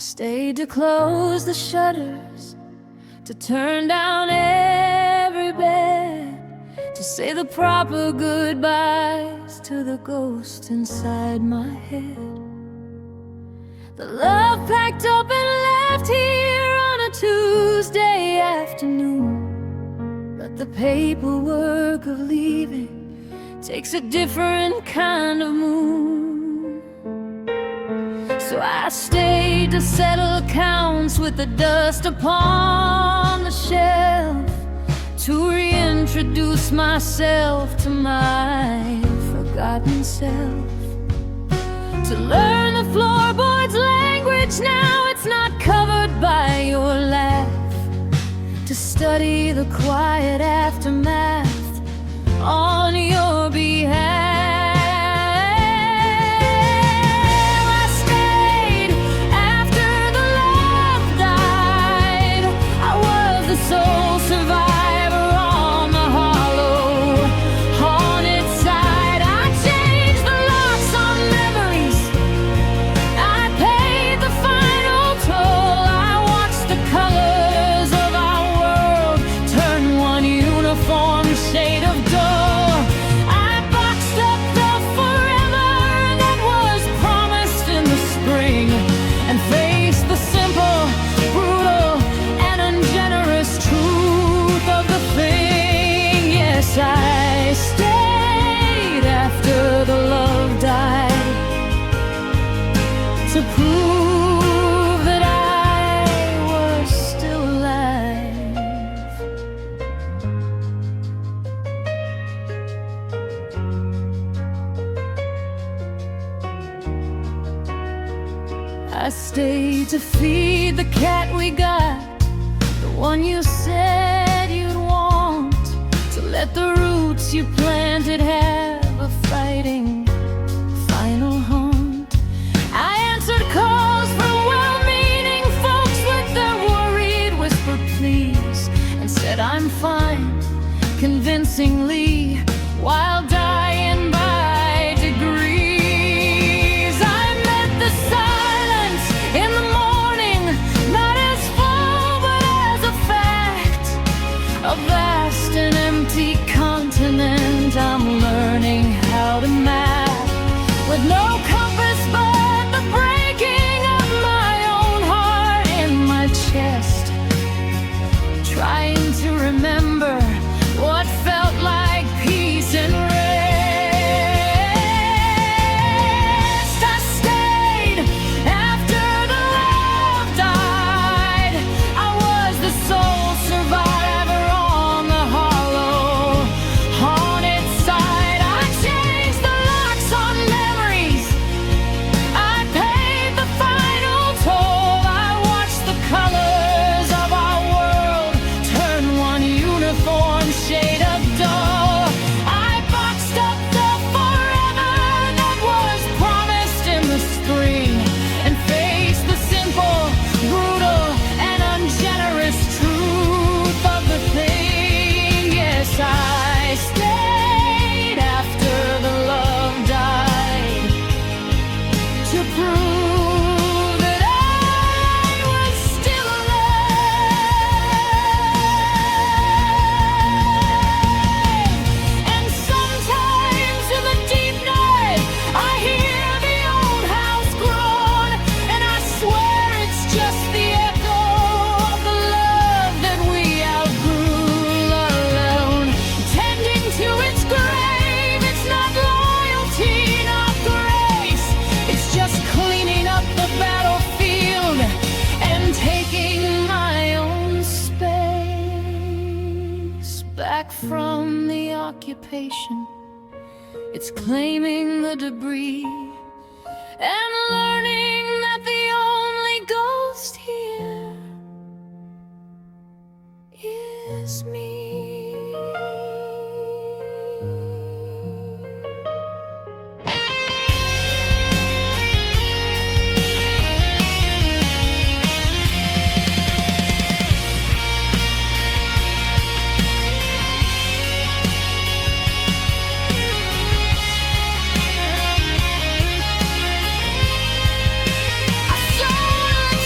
stayed to close the shutters, to turn down every bed, to say the proper goodbyes to the ghost inside my head. The love packed up and left here on a Tuesday afternoon, but the paperwork of leaving takes a different kind of mood. So I stayed to settle accounts with the dust upon the shelf, to reintroduce myself to my forgotten self, to learn the floorboards language now it's not covered by your laugh, to study the quiet aftermath on your behalf. I stayed after the love died. I was the sole survivor on the hollow, haunted side. I changed the locks on memories, I paid the final toll. I watched the colors of our world turn one uniform shade of dull. I stayed after the love died, to prove that I was still alive. I stayed to feed the cat we got, the one you said you'd want, to let the roots you planted have a fighting final haunt. I answered calls from well-meaning folks with their worried whisper pleas, and said I'm fine, convincingly, while dying by degrees. I met the silence in the morning, not as full but as a fact, a vast and empty continent I'm learning how to map, with no compass but the breaking of my own heart in my chest, trying to remember what felt like peace and rest. I stayed after the love died. I was the sole survivor on the hollow, haunted side. I changed the locks on memories, I paid the final toll. I watched the colors of our world turn one uniform shade of dull. I boxed up the forever that was promised in the spring, and faced the simple, brutal, and ungenerous truth of the thing. Yes, I stayed after the love died, to prove that I was still alive. And sometimes in the deep night I hear the old house groan, and I swear it's just the echo of the love that we outgrew alone. Tending to its grave, it's not loyalty, not grace, it's just cleaning up the battlefield and taking my own space back from the occupation. It's claiming the debris and learning that the only ghost here is me. I saw the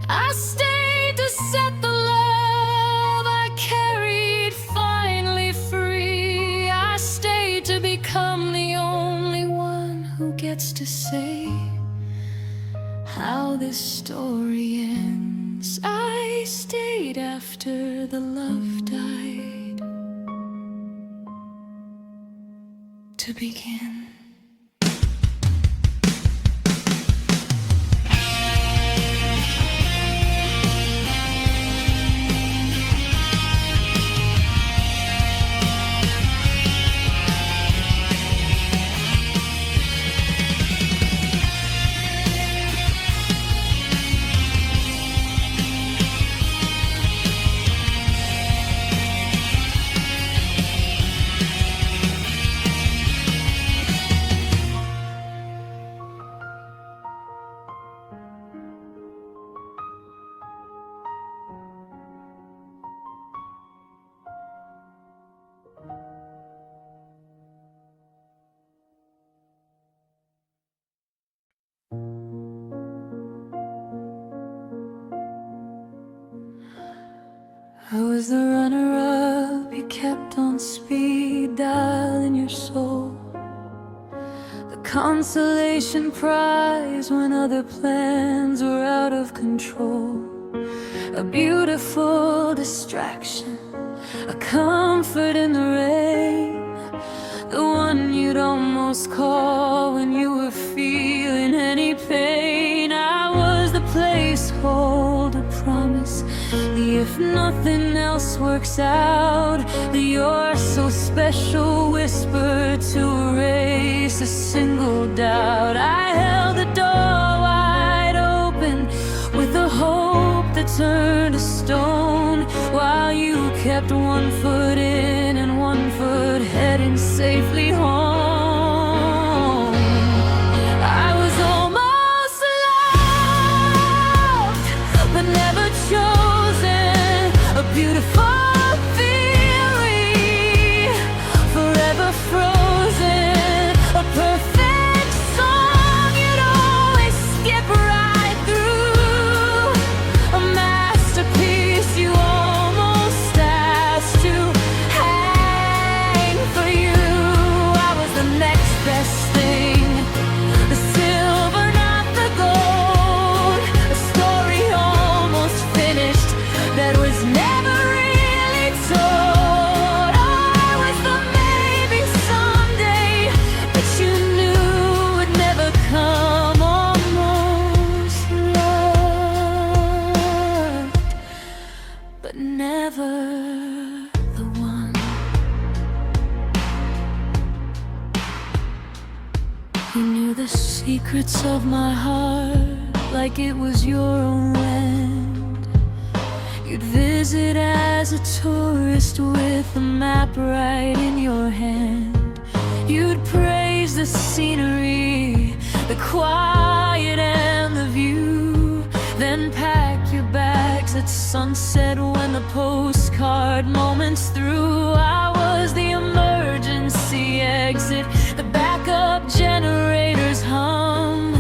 I stayed to set the love I carried finally free. I stayed to become the only one who gets to say how this story ends. I stayed after the love died to begin. I was the runner-up you kept on speed dial in your soul, the consolation prize when other plans were out of control, a beautiful distraction, a comfort in the rain, the one you'd almost call when you were feeling any pain. I was the placeholder promise, the if nothing else works out, the you're so special whisper to erase a single doubt. I held the door wide open with a hope that turned to stone, while you kept one foot in and one foot heading safely home. I was almost loved, but never chosen, a beautiful theory, forever frozen, a perfect song you'd always skip right through, a masterpiece you almost asked to hang for you. I was the next best thing, the silver, not the gold, a story almost finished that was never really told. I was the maybe someday that you knew would never come. Almost loved, but never the one. You knew the secrets of my heart like it was your own land. You'd visit as a tourist with a map right in your hand. You'd praise the scenery, the quiet and the view, then pack your bags at sunset when the postcard moment's through. I was the emergency exit, the backup generators hum,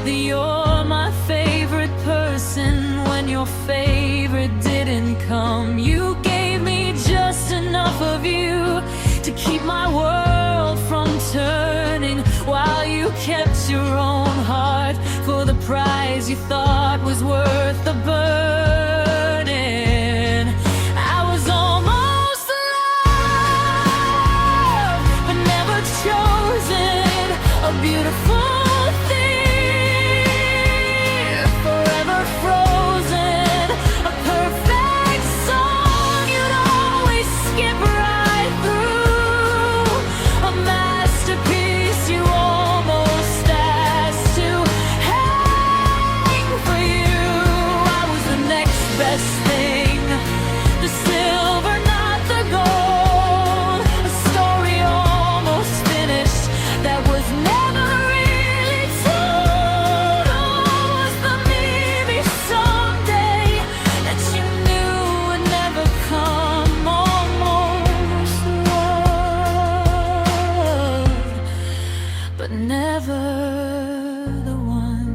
the you're my favorite person when your favorite didn't come. You gave me just enough of you to keep my world from turning, while you kept your own heart for the prize you thought was worth the burden. I was almost loved, but never chosen, a beautiful thing, forever frozen, a perfect song you'd always skip right through, a masterpiece you almost asked to hang for you. I was the next best thing, the silver, not the gold, a story almost finished that was never really told. Oh, was the maybe someday that you knew would never come. Almost loved, but never the one.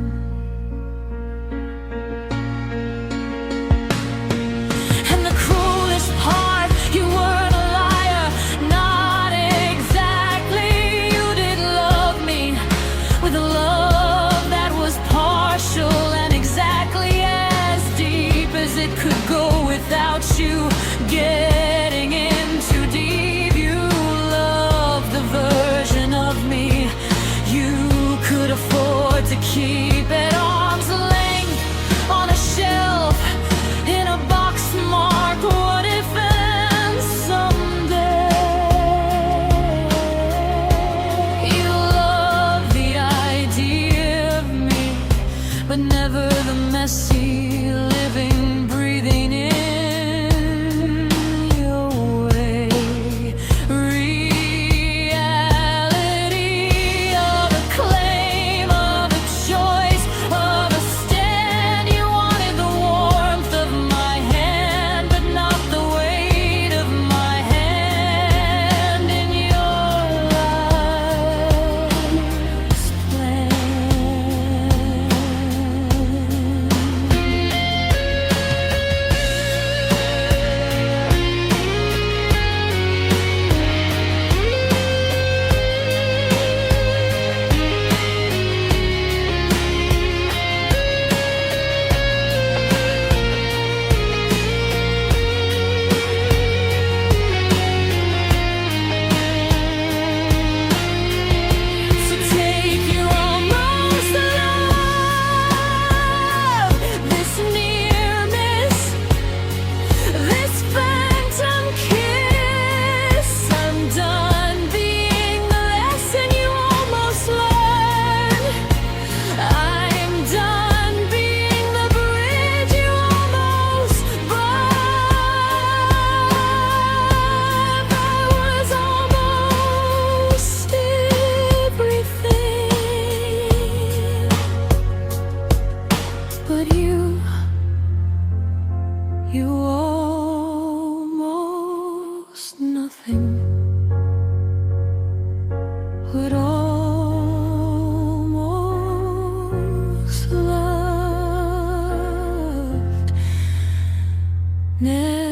keep at arm's length on a shelf in a box marked what if and someday. You love the idea of me, but never the messy living, breathing in your way. Reality of a claim, of a choice, of a stand. You wanted the warmth of my hand, but not the weight of my hand in your life's plan. So take your almost love, this near miss, this phantom kiss. I'm done being the lesson you almost learned. I'm done being the bridge you almost burned. I was almost everything, but you almost nothing, but almost loved, never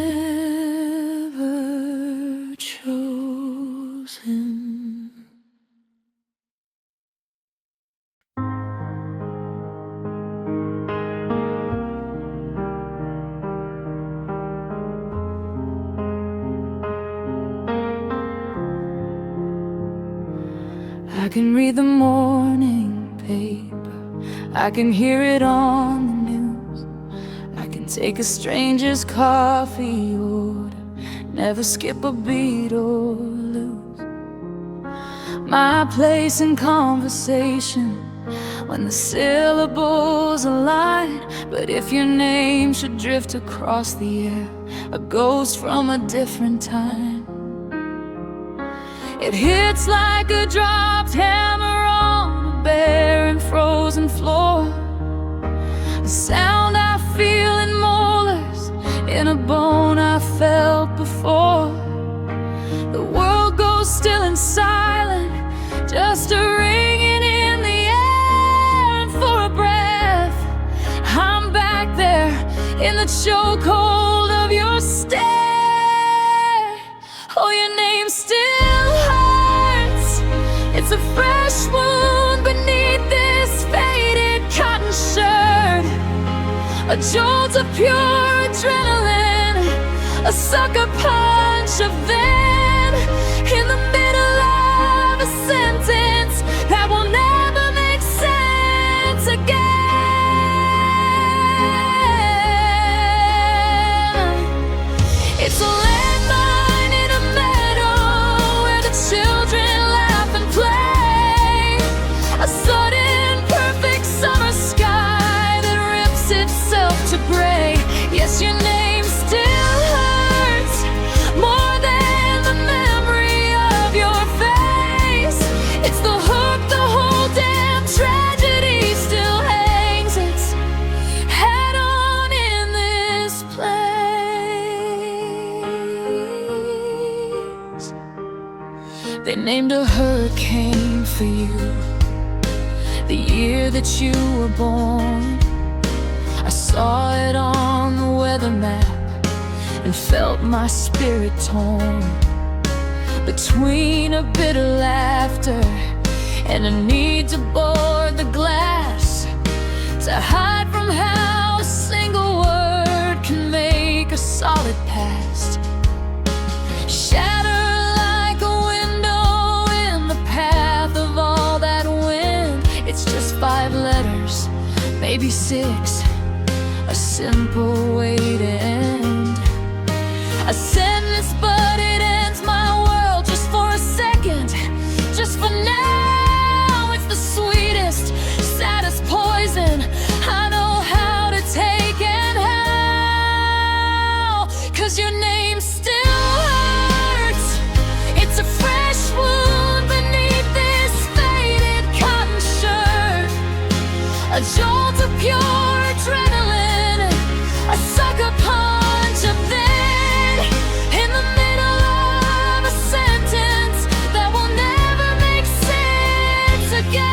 chosen. I can read the morning paper, I can hear it on the news, I can take a stranger's coffee order, never skip a beat or lose my place in conversation when the syllables align. But if your name should drift across the air, a ghost from a different time, it hits like a dropped hammer on a barren frozen floor, a sound I feel in molars, in a bone I felt before. The world goes still and silent, just a ringing in the air. And for a breath, I'm back there in the chokehold of your stare. Oh, your name still hurts, it's a fresh wound beneath this faded cotton shirt, a jolt of pure adrenaline, a sucker punch of then, in the middle of a sentence that will never make sense again. It's a landmine in a meadow where the children laugh and play, a sudden perfect summer sky that rips itself to gray. Yes, your name still hurts more than the memory of your face. It's the hook the whole damn tragedy still hangs its head on in this place. They named a hurricane for you the year that you were born. I saw it on the weather map and felt my spirit torn between a bitter laughter and a need to board the glass, to hide from how a single word can make a solid past shatter like a window in the path of all that wind. It's just 5 5 letters, maybe 6, a simple way to end a sentence, but it ends my world just for a second, just for now. It's the sweetest, saddest poison I know how to take, and how, 'cause your name still hurts. It's a fresh wound beneath this faded cotton shirt, a jolt of pure adrenaline, a sucker punch of then, in the middle of a sentence that will never make sense again.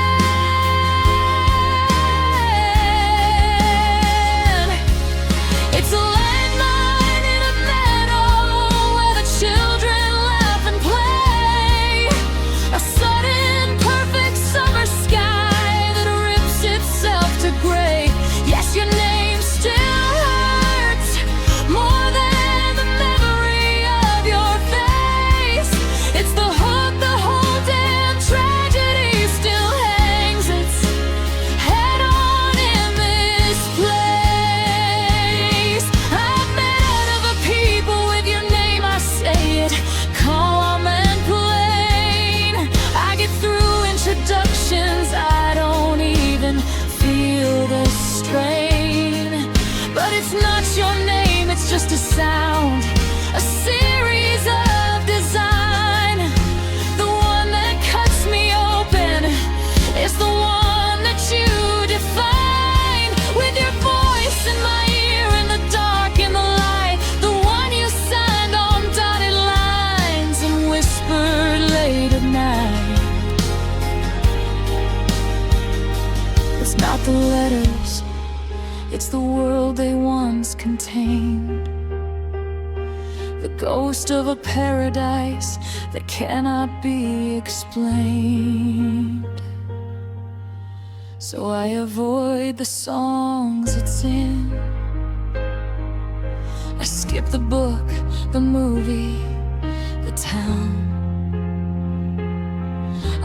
It's a landmine in a meadow where the children laugh and play, a sudden perfect summer sky that rips itself to gray. Yes, your name still hurts more than the memory of your face. It's the hook the whole damn tragedy still hangs its head on in this place. I've met other people with your name, I say it calm and plain. I get through introductions, I don't even feel the strain. But it's not your name, it's just a sound, a series of design. The one that cuts me open is the one that you define, with your voice in my ear, in the dark, in the light, the one you signed on dotted lines and whispered late at night. It's not the letters, it's the world they once contained, the ghost of a paradise that cannot be explained. So I avoid the songs it's in, I skip the book, the movie, the town.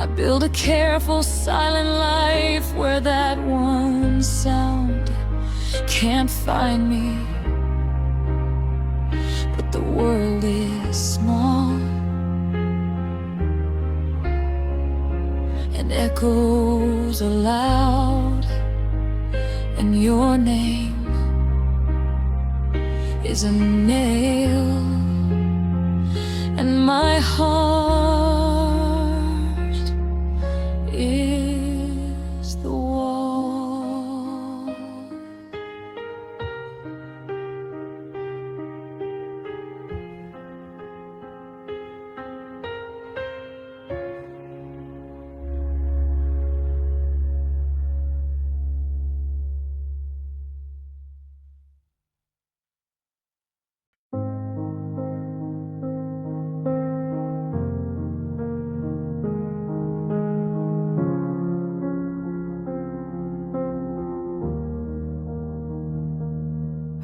I build a careful, silent life where that one sound can't find me. But the world is small and echoes aloud, and your name is a nail, and my heart is the wall.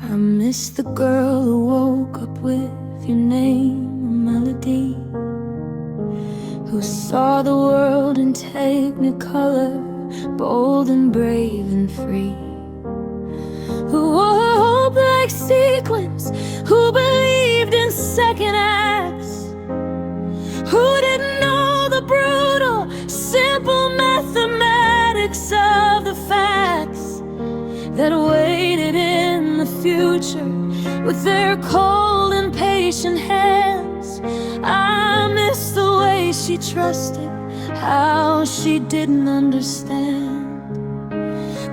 I miss the girl who woke up with your name, a melody, who saw the world in technicolor, bold and brave and free, who wore hope like sequins, who believed in second acts, who didn't know the brutal, simple mathematics of the facts that waited in the future with their cold and patient hands. I miss the way she trusted, how she didn't understand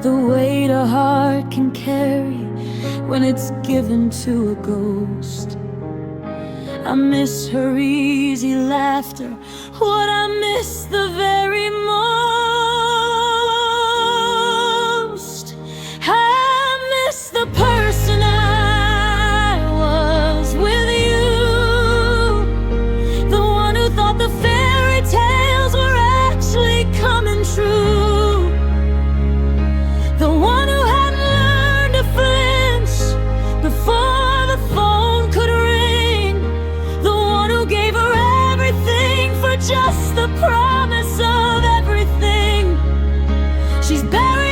the weight a heart can carry when it's given to a ghost. I miss her easy laughter, what I miss the very most. I miss the person I was with you, the one who thought the fairy tales were actually coming true, the one who hadn't learned to flinch before the phone could ring, the one who gave her everything for just the promise of everything. She's buried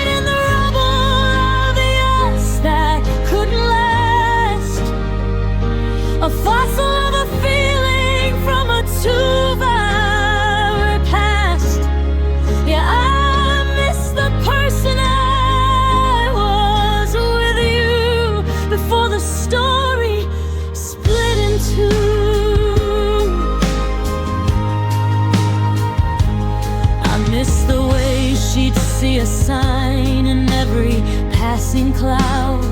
passing cloud,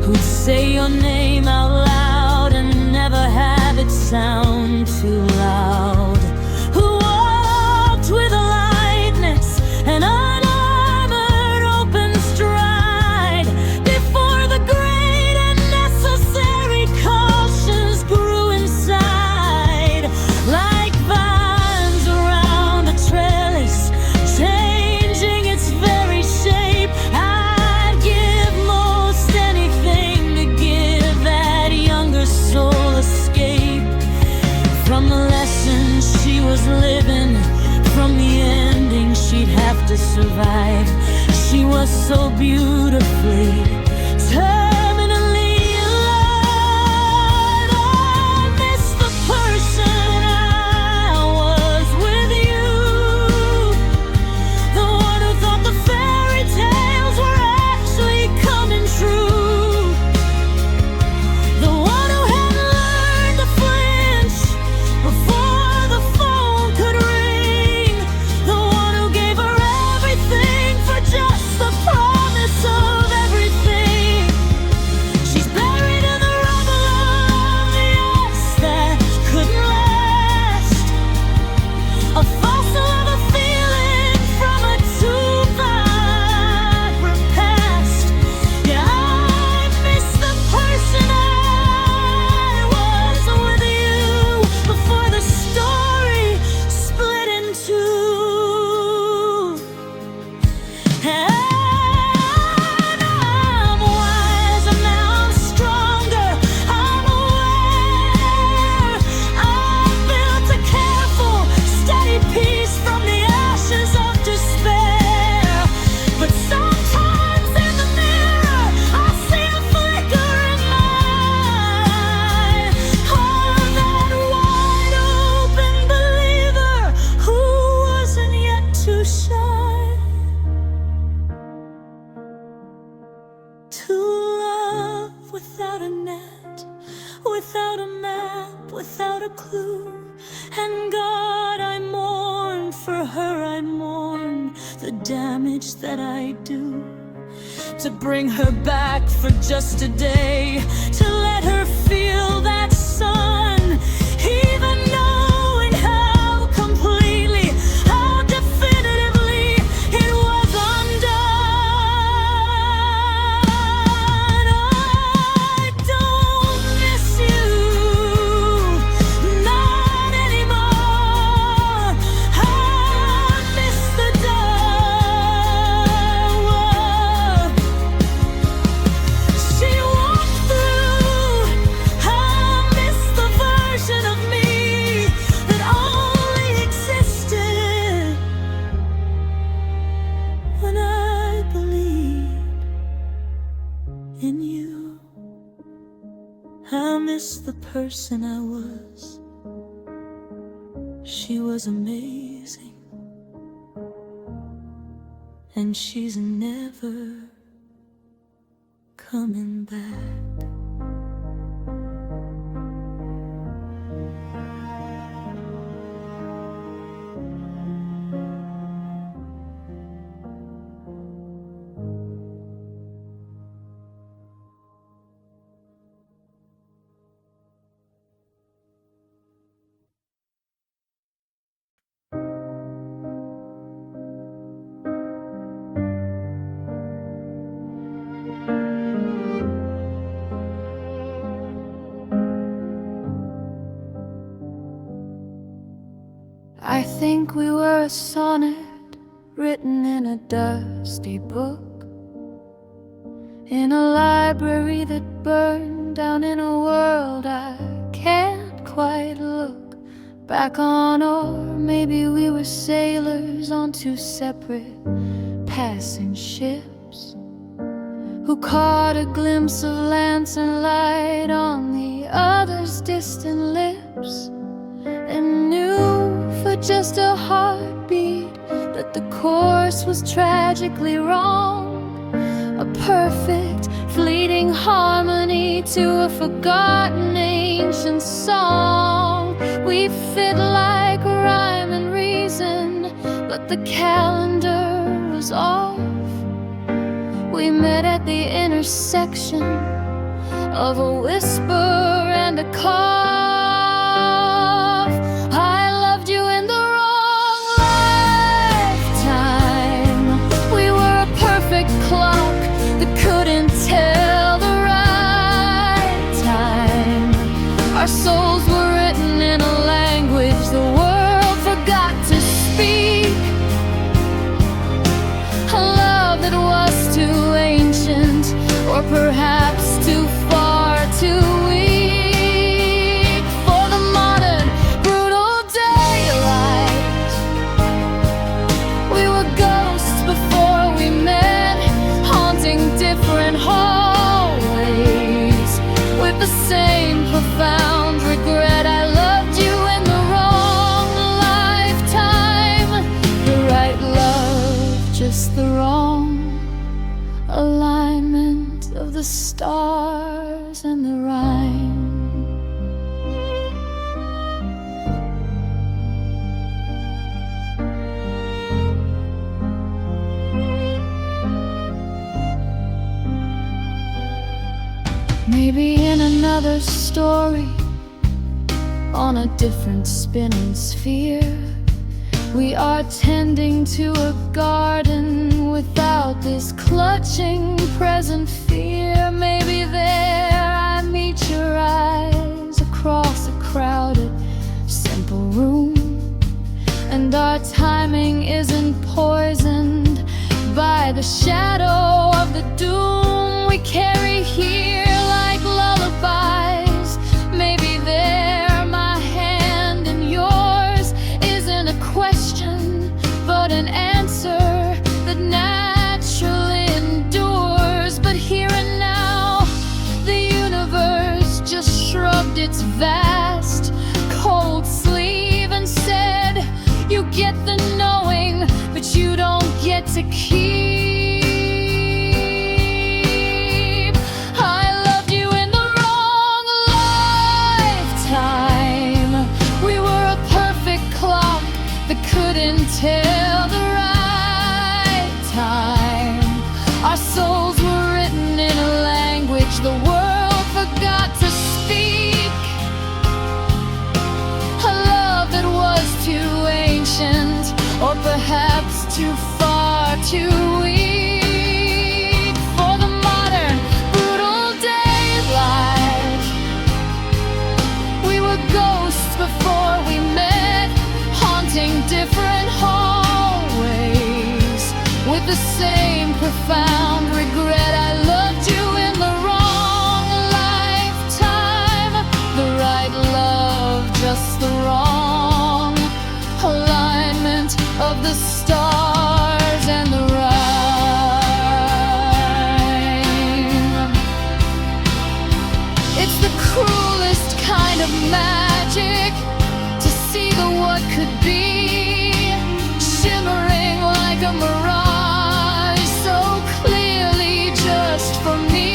who'd say your name out loud and never have it sound too loud, who walked with a lightness and unarmored open stride before the great and necessary cautions grew inside, like vines around a trellis, changing its very shape. I'd give most anything to give that younger soul escape from the lessons she was living, from the ending she'd have to survive. She was so beautifully, terminally alive. I miss the person I was with you, the one who thought the fairy tales were actually coming true, the one who had learned to flinch before the phone could ring, the one who gave her everything for just the promise of everything. She's buried in the rubble of the yes that couldn't last, a fossil of a feeling from a too vibrant past. Yeah, I miss the person I was with you before the story split in two. And I'm wiser now, I'm stronger, I'm aware. I've built a careful, steady peace from the ashes of despair. But sometimes in the mirror I see a flicker in mine of that wide open believer who wasn't yet too shy to love without a net, without a map, without a clue. And God, I mourn for her, I mourn the damage that I do. To bring her back for just a day, to let her feel that sun, even knowing how completely, how definitively it was undone. I don't miss you, not anymore. I miss the door she walked through. I miss the version of me that only existed when I believed in you. I miss the person I was. She was amazing, and she's never coming back. I think we were a sonnet written in a dusty book, in a library that burned down, in a world I can't quite look back on. Or maybe we were sailors on two separate passing ships, who caught a glimpse of lance and light on the other's distant lips, and knew for just a heartbeat that the course was tragically wrong. A perfect, fleeting harmony to a forgotten ancient song. We fit like rhyme and reason, but the calendar was off. We met at the intersection of a whisper and a cough. I loved you in the wrong lifetime. We were a perfect clock that couldn't tell the right time. Our souls were written in a language the world forgot to speak. A love that was too ancient, or perhaps too far, too weak for the modern, brutal daylight. We were ghosts before we met, haunting different hallways with the same profound regret. I loved you in the wrong lifetime. The right love, just the wrong alignment of the stars and the rhyme. Maybe in another story, on a different spinning sphere, we are tending to a garden without this clutching present fear. Maybe there I meet your eyes across a crowded, simple room, and our timing isn't poisoned by the shadow of the doom we carry here like lullabies. Maybe there my hand in yours isn't a question, but an answer that naturally endures. But here and now, the universe just shrugged its vast, cold sleeve and said, you get the knowing, but you don't get to keep. I loved you in the wrong lifetime. We were a perfect clock that couldn't tell the right time. Our souls were written in a language the world forgot to speak. A love that was too ancient, or perhaps too far, too weak for the modern, brutal daylight. We were ghosts before we met, haunting different hallways with the same profound regret. I loved you in the wrong lifetime. The right love, just the wrong alignment of the stars and the rhyme. It's the cruelest kind of magic to see the what could be, shimmering like a mirage, so clearly just for me.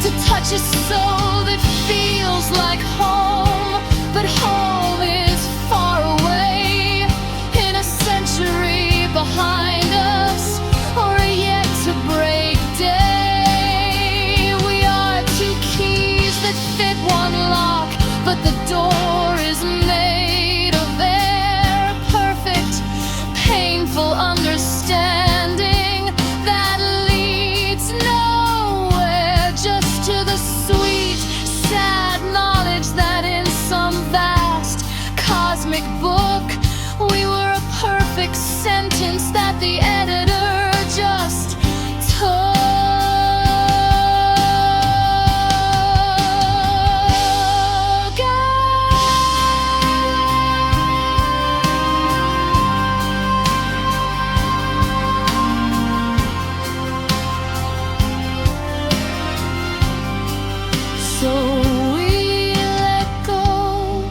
To touch a soul that feels like home, but home is far away, in a century behind us, or a yet to break day. We are two keys that fit one lock, but the door is made of air. Perfect, painful understanding that leads nowhere, just to the sweet, sad knowledge that in some vast cosmic book we were a perfect sentence that the editor just took So we let go,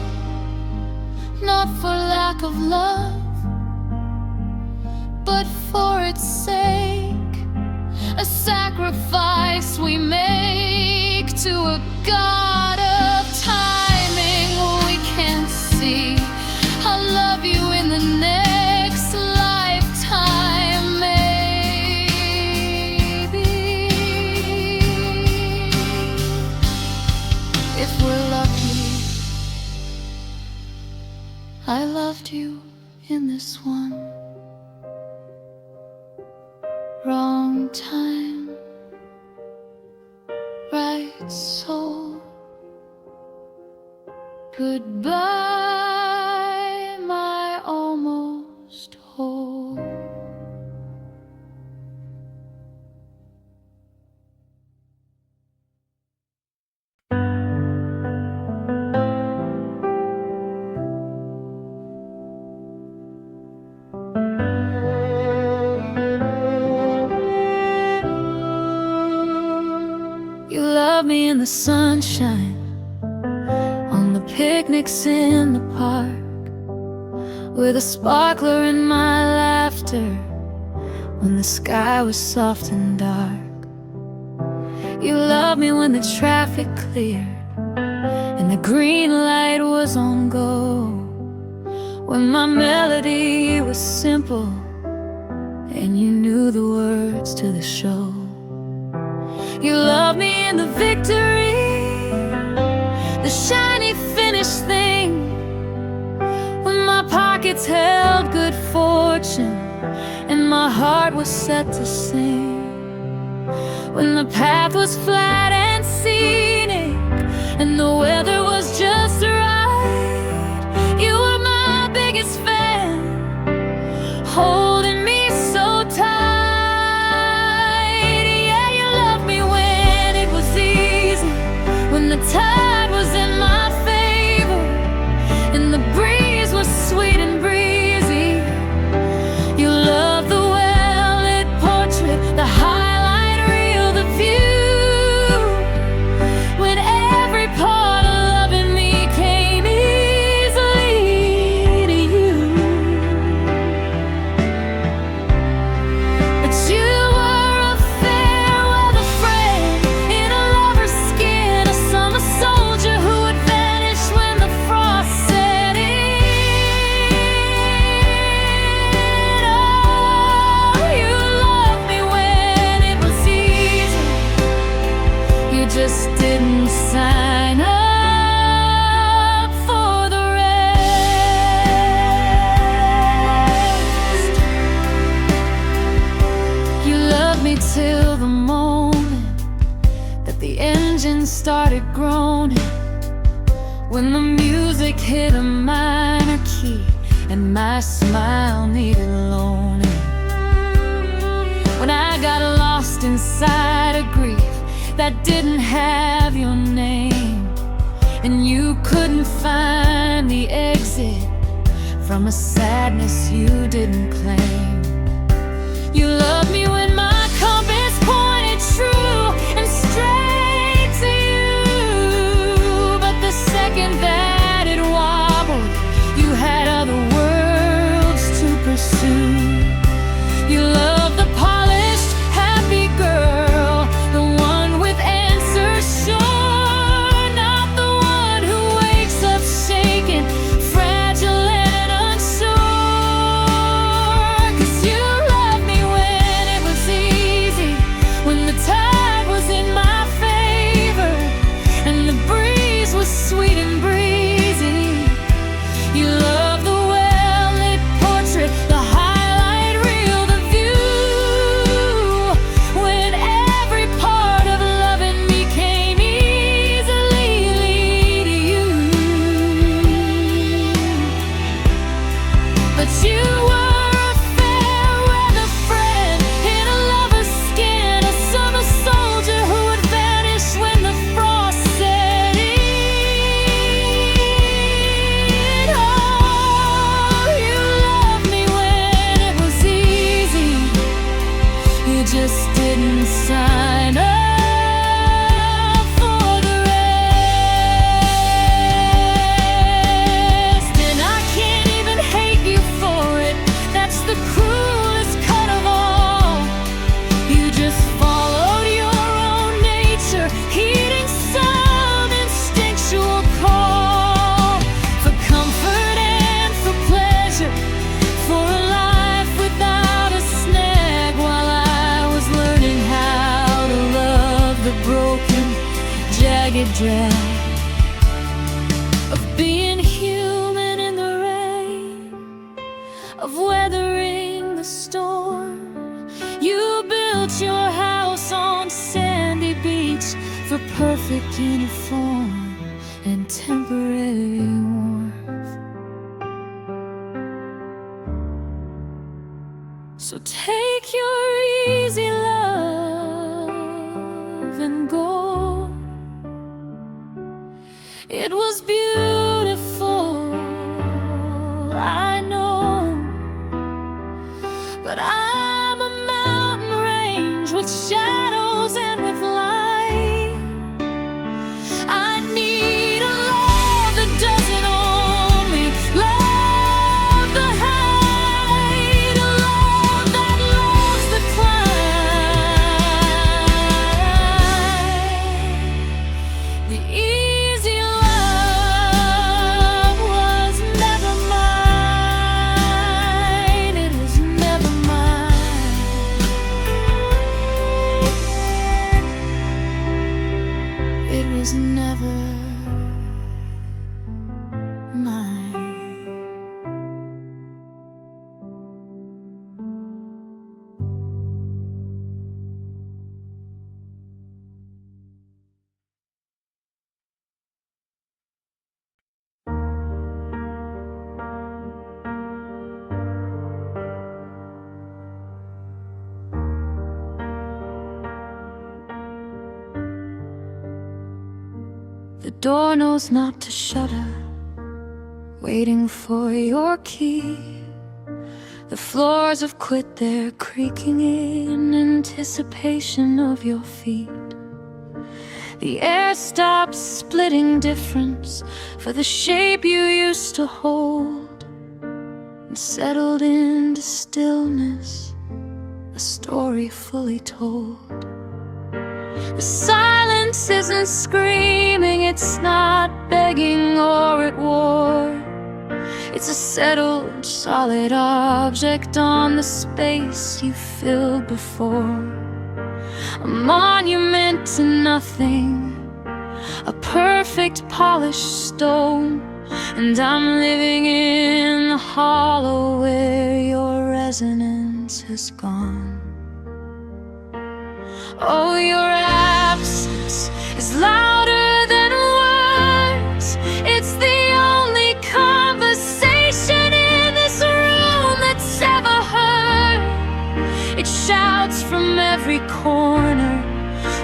not for lack of love, but for its sake. A sacrifice we make to a God of timing we can't see. I love you in the next lifetime, maybe. lost you in this one. Wrong time, right soul. Goodbye, my almost whole. You love me in the sunshine, on the picnics in the park, with a sparkler in my laughter, when the sky was soft and dark. You love me when the traffic cleared and the green light was on go, when my melody was simple and you knew the words to the show. You love me in the victory, the shiny finished thing, when my pockets held good fortune and my heart was set to sing, when the path was flat and scenic and the weather was just right. You were my biggest fan, holding me so tight. When the tide was in my favor and the breeze was sweet and breezy. You love the well-lit portrait, the highlight reel, the view, when every part of loving me came easily to you. But you were a fair weather friend in a lover's skin, a summer soldier who would vanish when the frost set in. Oh, you loved me when it was easy. You just didn't sign up for the rest. You loved me till the moment that the engine started groaning, when the music hit a minor key and my smile needed loaning, when I got lost inside a grief that didn't have your name, and you couldn't find the exit from a sadness you didn't claim. You loved me when my compass pointed true and straight to you, but the second that it wobbled, you had other worlds to pursue. You love the polished, happy girl, the one with answers sure, not the one who wakes up shaken, fragile and unsure. 'Cause you loved me when it was easy, when the tide was in my favor and the breeze was sweet and breezy. You love the well-lit portrait, the highlight reel, the view, when every part of loving me came easily to you. But you were a fair weather friend in a lover's skin, a summer soldier who would vanish when the frost set in. Oh, you loved me when it was easy. You just didn't sign up for the rest. And I can't even hate you for it. That's the cruelest cut of all. You just followed your own nature, heeding some instinctual call for comfort and for pleasure, for a life without a snag, while I was learning how to love the broken, jagged drag of being human in the rain. perfect uniform and temporary warmth. So take your easy love and go. It was beautiful, I know, but I'm a mountain range with shadows and with light. I need a love that doesn't own me, love the height, a love that loves the climb. The easy love was never mine. It was never mine. It was never mine. The door knows not to shudder, waiting for your key. The floors have quit their creaking in anticipation of your feet. The air stops splitting difference for the shape you used to hold, and settled into stillness, a story fully told. The silence isn't screaming, it's not begging or at war. It's a settled, solid object on the space you filled before. A monument to nothing, a perfect polished stone. And I'm living in the hollow where your resonance has gone. Oh, your absence is louder than words. It's the only conversation in this room that's ever heard. It shouts from every corner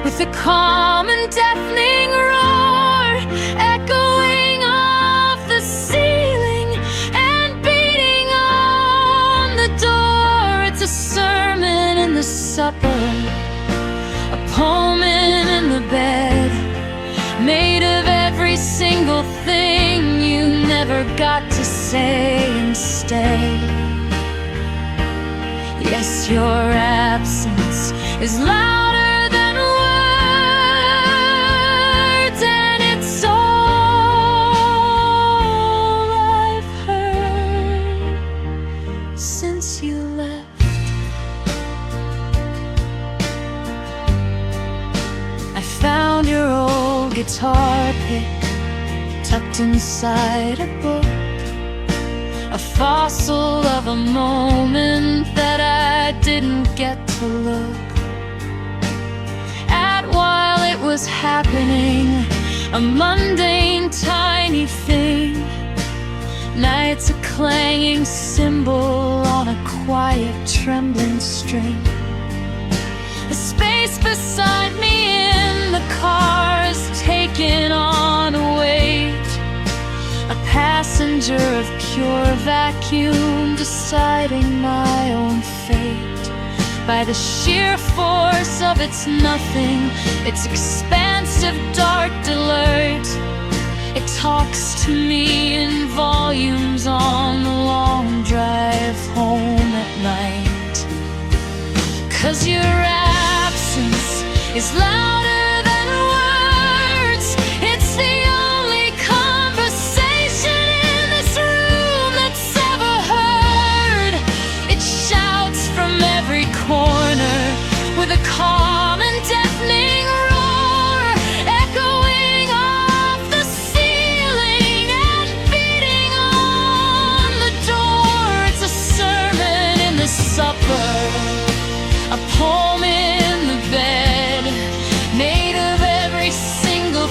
with a calm and deafening roar, echoing off the ceiling and beating on the door. It's a sermon in the supper, a poem in the bed, made of every single thing you never got to say instead. Yes, your absence is louder than words, and it's all I've heard since you left. Found your old guitar pick tucked inside a book, a fossil of a moment that I didn't get to look at while it was happening, a mundane tiny thing. Night's a clanging cymbal on a quiet trembling string. The space beside me in the car is taking on a weight, a passenger of pure vacuum deciding my own fate. By the sheer force of its nothing, its expansive dark alert, it talks to me in volumes on the long drive home at night. 'Cause your absence is louder than words. It's the only conversation in this room that's ever heard. It shouts from every corner with a calm and deafening roar, echoing off the ceiling and beating on the door. It's a sermon in the supper, a poem in the bed, made of every single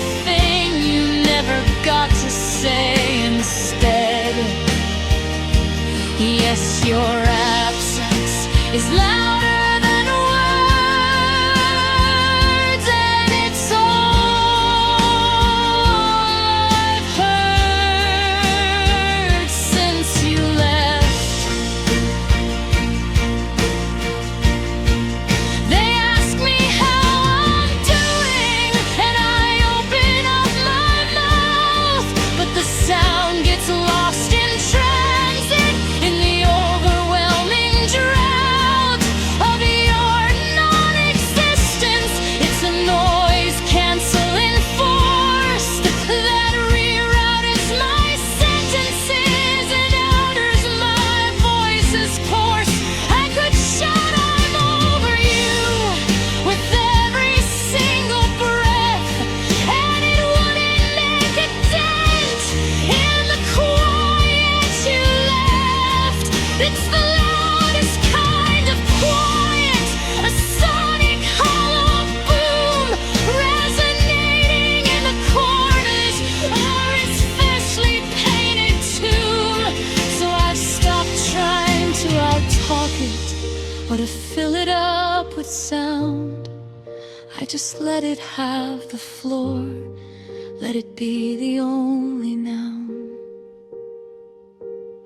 sound, I just let it have the floor. Let it be the only noun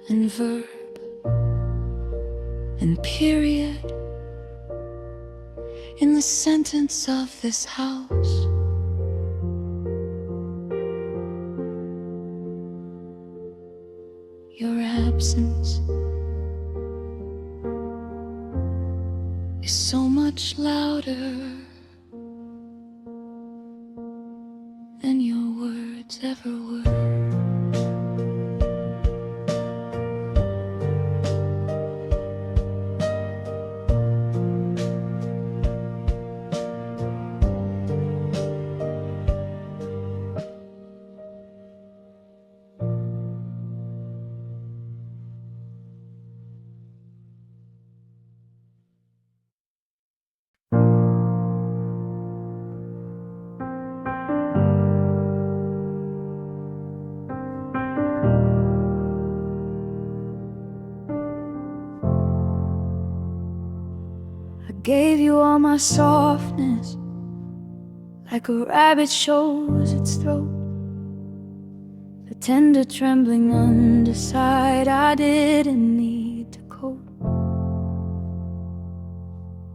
and verb and period in the sentence of this house. Your absence is so much louder than your words ever were. I gave you all my softness, like a rabbit shows its throat. The tender trembling underside I didn't need to coat.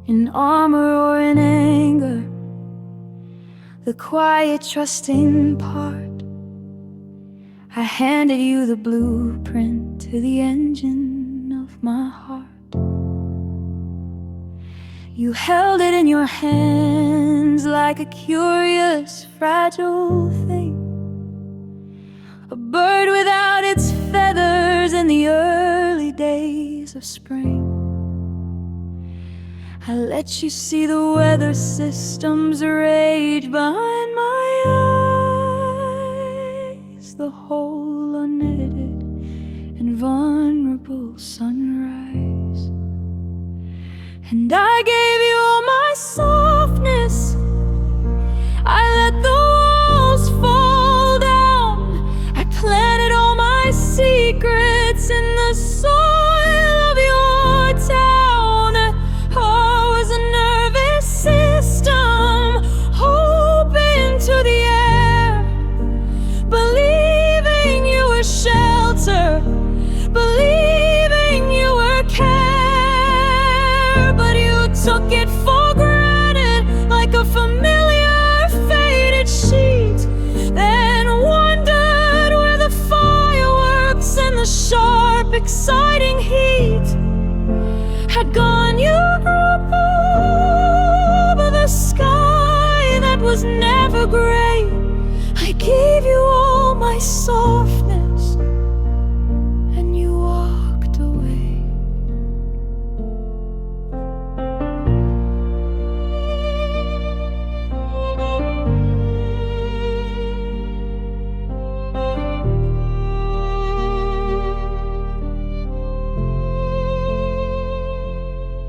In armor or in anger, the quiet trusting part, I handed you the blueprint to the engine of my heart. You held it in your hands like a curious, fragile thing, a bird without its feathers in the early days of spring. I let you see the weather systems rage behind my eyes, the whole unedited and vulnerable sunrise. And I gave you all my softness, I let the walls fall down, I planted all my secrets in the soil of your town. I was a nervous system, open to the air, believing you were shelter, believing you were care. But you took it for granted like a familiar faded sheet, then wondered where the fireworks and the sharp exciting heat had gone. You grew over the sky that was never gray. I gave you all my softness and you walked away.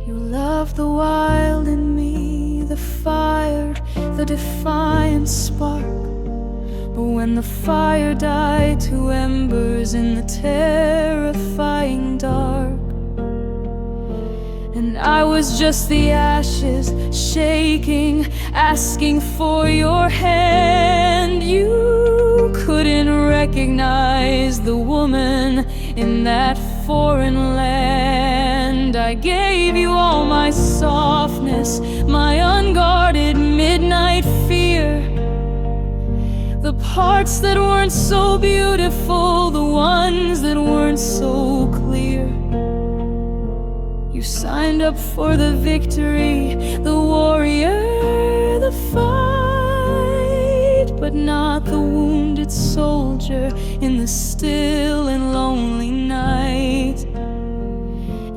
You loved the wild in me, the fire, the defiant spark. But when the fire died to embers in the terrifying dark, and I was just the ashes, shaking, asking for your hand, you couldn't recognize the woman in that foreign land. I gave you all my softness, my unguarded midnight fear, the parts that weren't so beautiful, the ones that weren't so clear. You signed up for the victory, the warrior, the fight, but not the wounded soldier in the still and lonely night.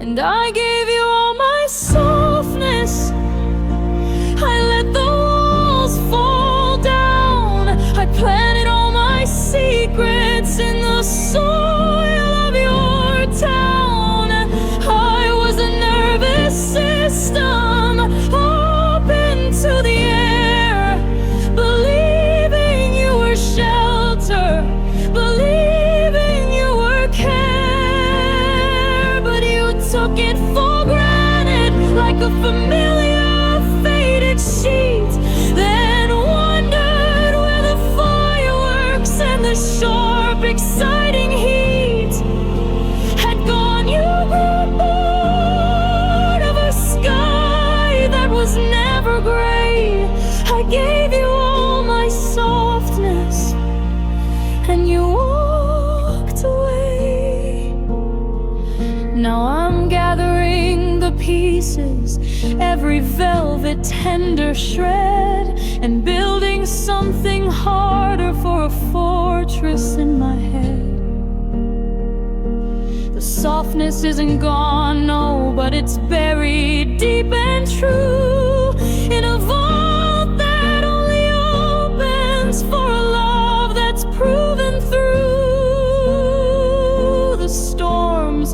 And I gave you all my softness, I let the walls fall down, I planted all my secrets in the soil of your town. I was a nervous system, open to the air, believing you were shelter, believing you were care. But you took it for were gray. I gave you all my softness, and you walked away. Now I'm gathering the pieces, every velvet tender shred, and building something harder for a fortress in my head. The softness isn't gone, no, but it's buried deep and true in a vault that only opens for a love that's proven through the storms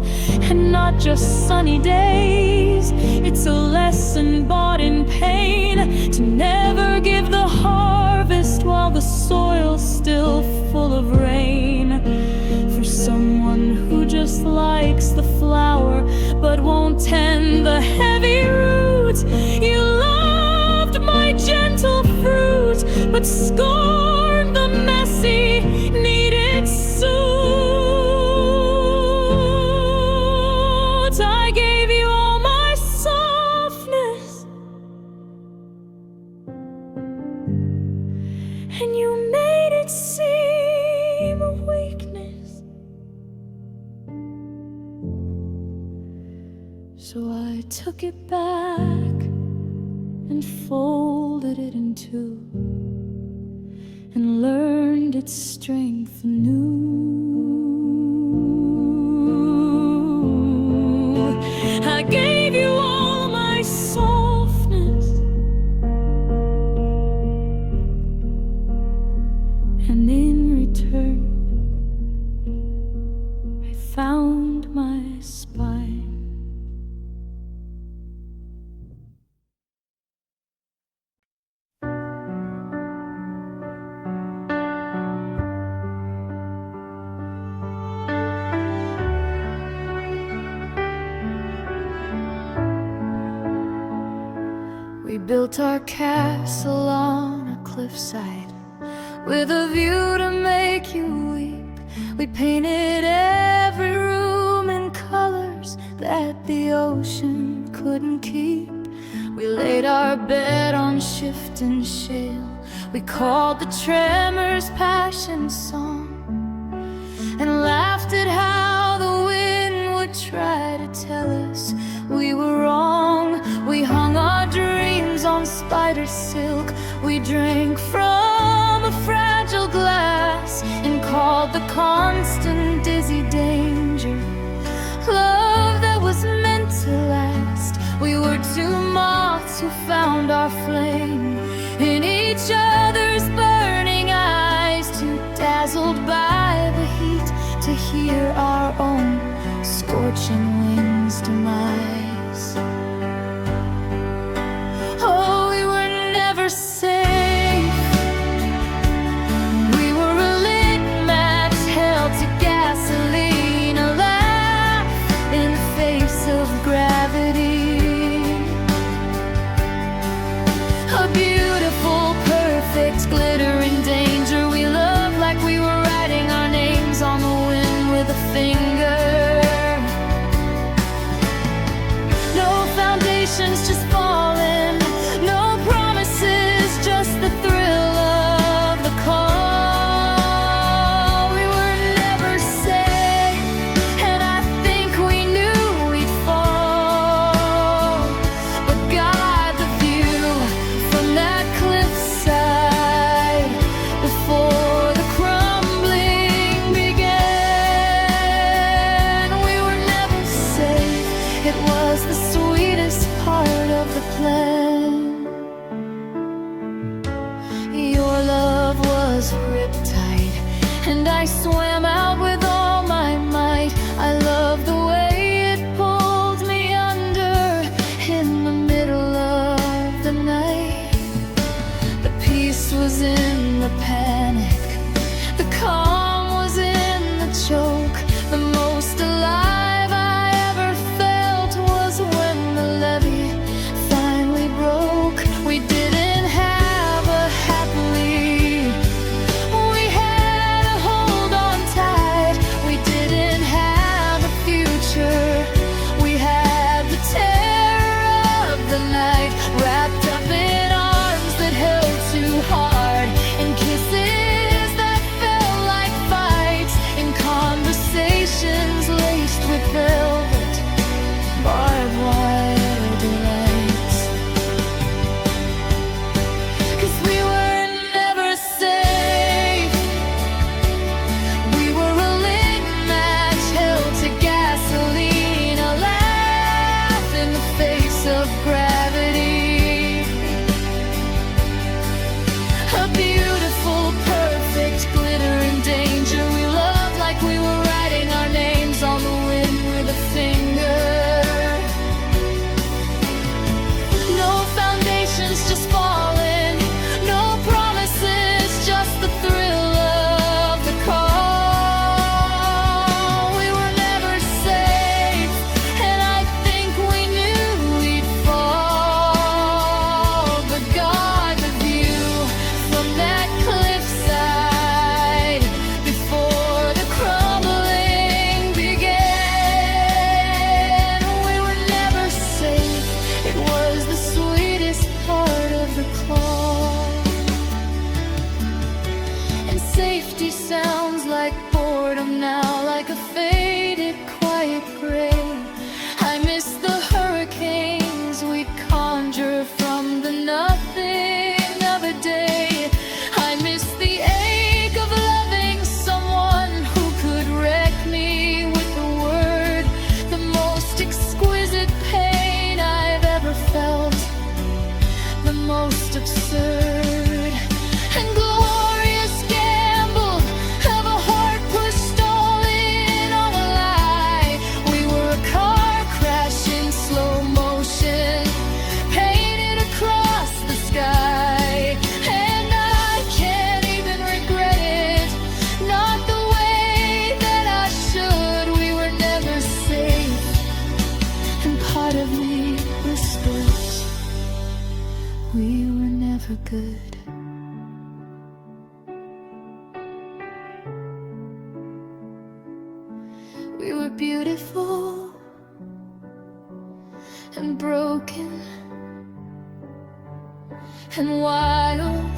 and not just sunny days. It's a lesson bought in pain, to never give the harvest while the soil's still full of rain. For someone who just likes the flower but won't tend the heavy root, you loved my gentle fruit but scorned the messy, needed suit. I gave you all my softness, and you made it seem a weakness. So I took it back and folded it in two, and learned its strength anew. I gave you all my softness, and in return I found my spine. We built our castle on a cliffside with a view to make you weep. We painted every room in colors that the ocean couldn't keep. We laid our bed on shifting shale. We called the tremors passion song, and laughed at how the wind would try to tell us we were wrong. We hung our dreams on spider silk. We drank from a fragile glass and called the constant dizzy danger love that was meant to last. We were two moths who found our flame in each other's burning eyes, too dazzled by the heat to hear our own scorching wings demise. Oh, we were never safe. We were a lit match held to gasoline, a laugh in the face of gravity. A beautiful, perfect, glittering danger. We loved like we were writing our names on the wind with a finger. No foundations, just falling. No promises, just the thrill of the call. We were never safe, and I think we knew we'd fall. But God, the view from that cliffside before the crumbling began. We were never safe. It was the sweetest part of the plan. Your love was riptide, and I swam out with all my might. I love the way it pulled me under in the middle of the night. The peace was in the panic, the calm was in the choke. The most alive I ever felt was when the levee finally broke. We didn't have a happily, we had a hold on tight. most absurd and glorious gamble of a heart pushed all in on a lie. We were a car crash in slow motion, painted across the sky, and I can't even regret it, not the way that I should. We were never safe, and part of me whispers we were never good. We were beautiful and broken and wild,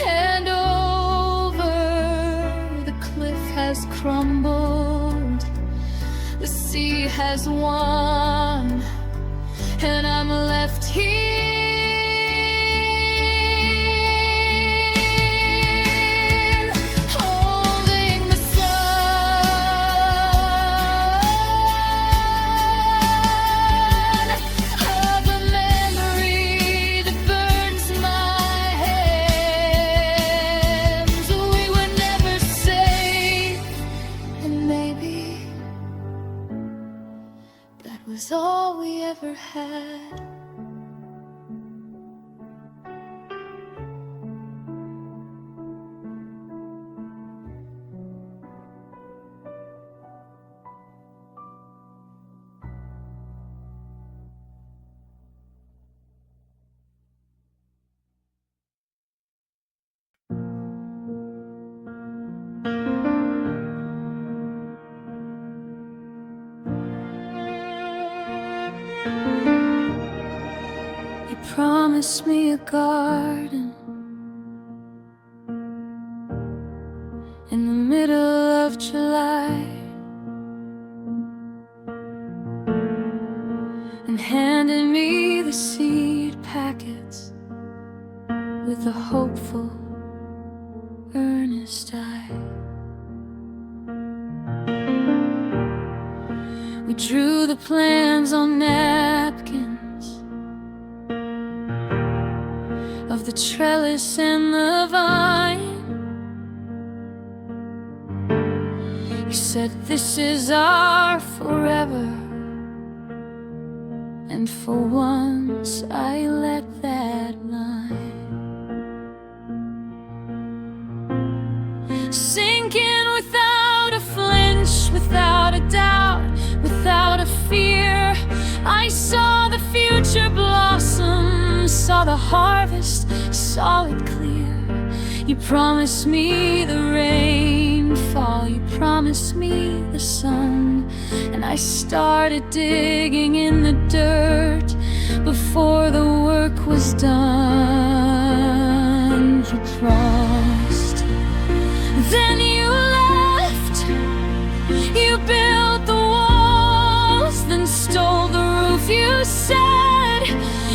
and over the cliff has crumbled, the sea has won, and I'm left here holding the sun of a memory that burns my hands. We were never safe, and maybe that was all we ever had. You promised me a garden in the middle of July, and handed me the seed packets with a hopeful, earnest eye. We drew the plans on napkins of the trellis and the vine. You said this is our forever, and for once I let that line sink in without a flinch, without a doubt, without a fear. I saw the future blossom, saw the harvest, saw it clear. You promised me the rainfall, you promised me the sun, and I started digging in the dirt before the work was done. You promised, then you left. You built the walls, then stole the roof. You said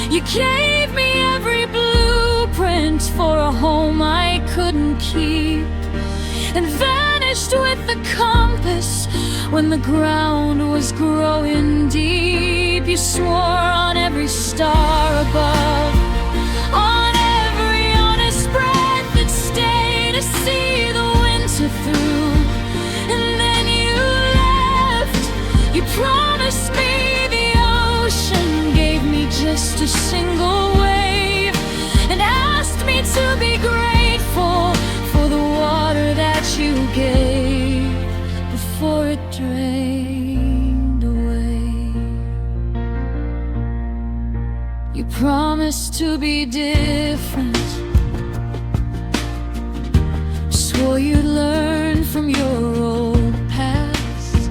you gave me every blueprint for a home I couldn't keep, and vanished with the compass when the ground was growing deep. You swore on every star above, on every honest breath that stayed to see the winter through, and then you left. You promised me the ocean, gave me just a single wave, and asked me to be grateful for the water that you gave before it drained away. You promised to be different, swore you'd learn from your old past,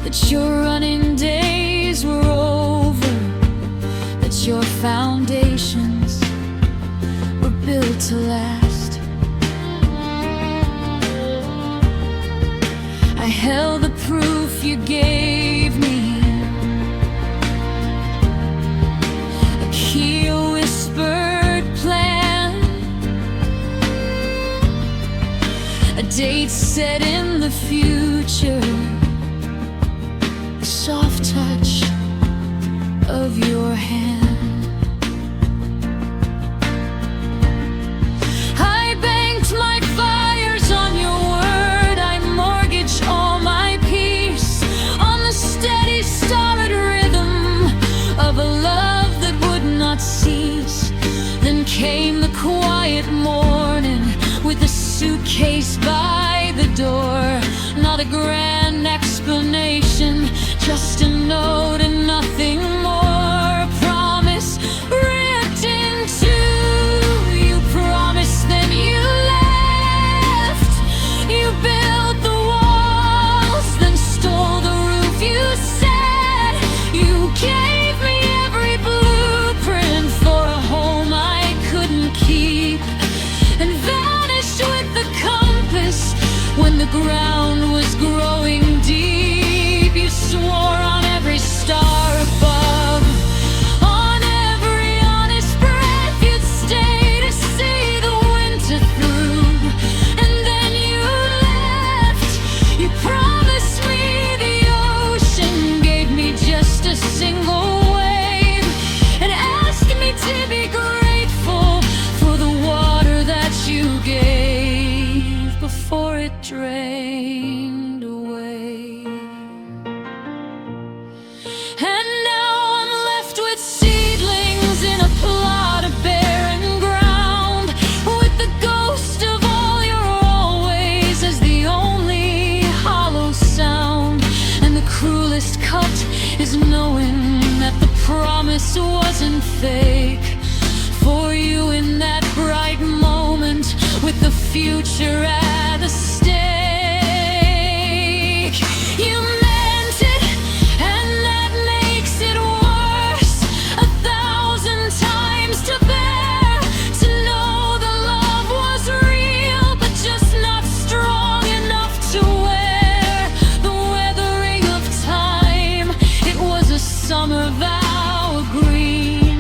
that your running days were over, that your foundations were built to last. I held the proof you gave me, a key, a whispered plan, a date set in the future, a soft touch of your hand. I banked my fires on your word. I mortgaged all my peace on the steady, solid rhythm of a love that would not cease. Then came the quiet morning with a suitcase by the door. Not a grand explanation, just a note and nothing more. A promise ripped in two. You promised, then you left. You built the walls, then stole the roof. You said you gave me every blueprint for a home I couldn't keep, and vanished with the compass when the ground was growing deep. You swore on every star above, on every honest breath, you'd stay to see the winter through. And then you left. You promised me the ocean, gave me just a single wave, and asked me to be grateful for the water that you gave before it drained away. And now I'm left with seedlings in a plot of barren ground, with the ghost of all your always as the only hollow sound. And the cruelest cut is knowing that the promise wasn't fake. For you in that bright moment, with the future at the stake, you meant it, and that makes it worse 1,000 times to bear. To know the love was real, but just not strong enough to wear the weathering of time. It was a summer vow of green,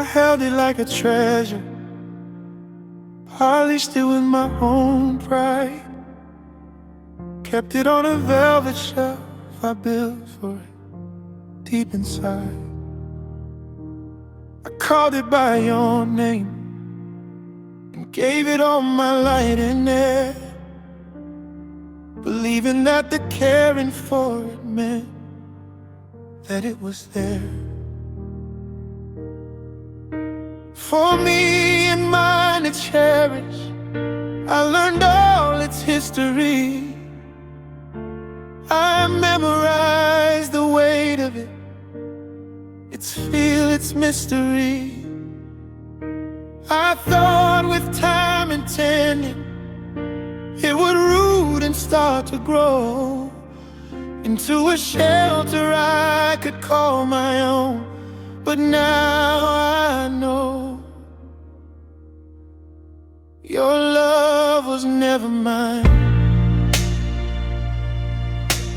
held it like a treasure, polished it with my own pride, kept it on a velvet shelf I built for it deep inside. I called it by your name and gave it all my light and air, believing that the caring for it meant that it was there for me and mine to cherish. I learned all its history, I memorized the weight of it, its feel, its mystery. I thought with time intended it would root and start to grow into a shelter I could call my own. But now I know your love was never mine.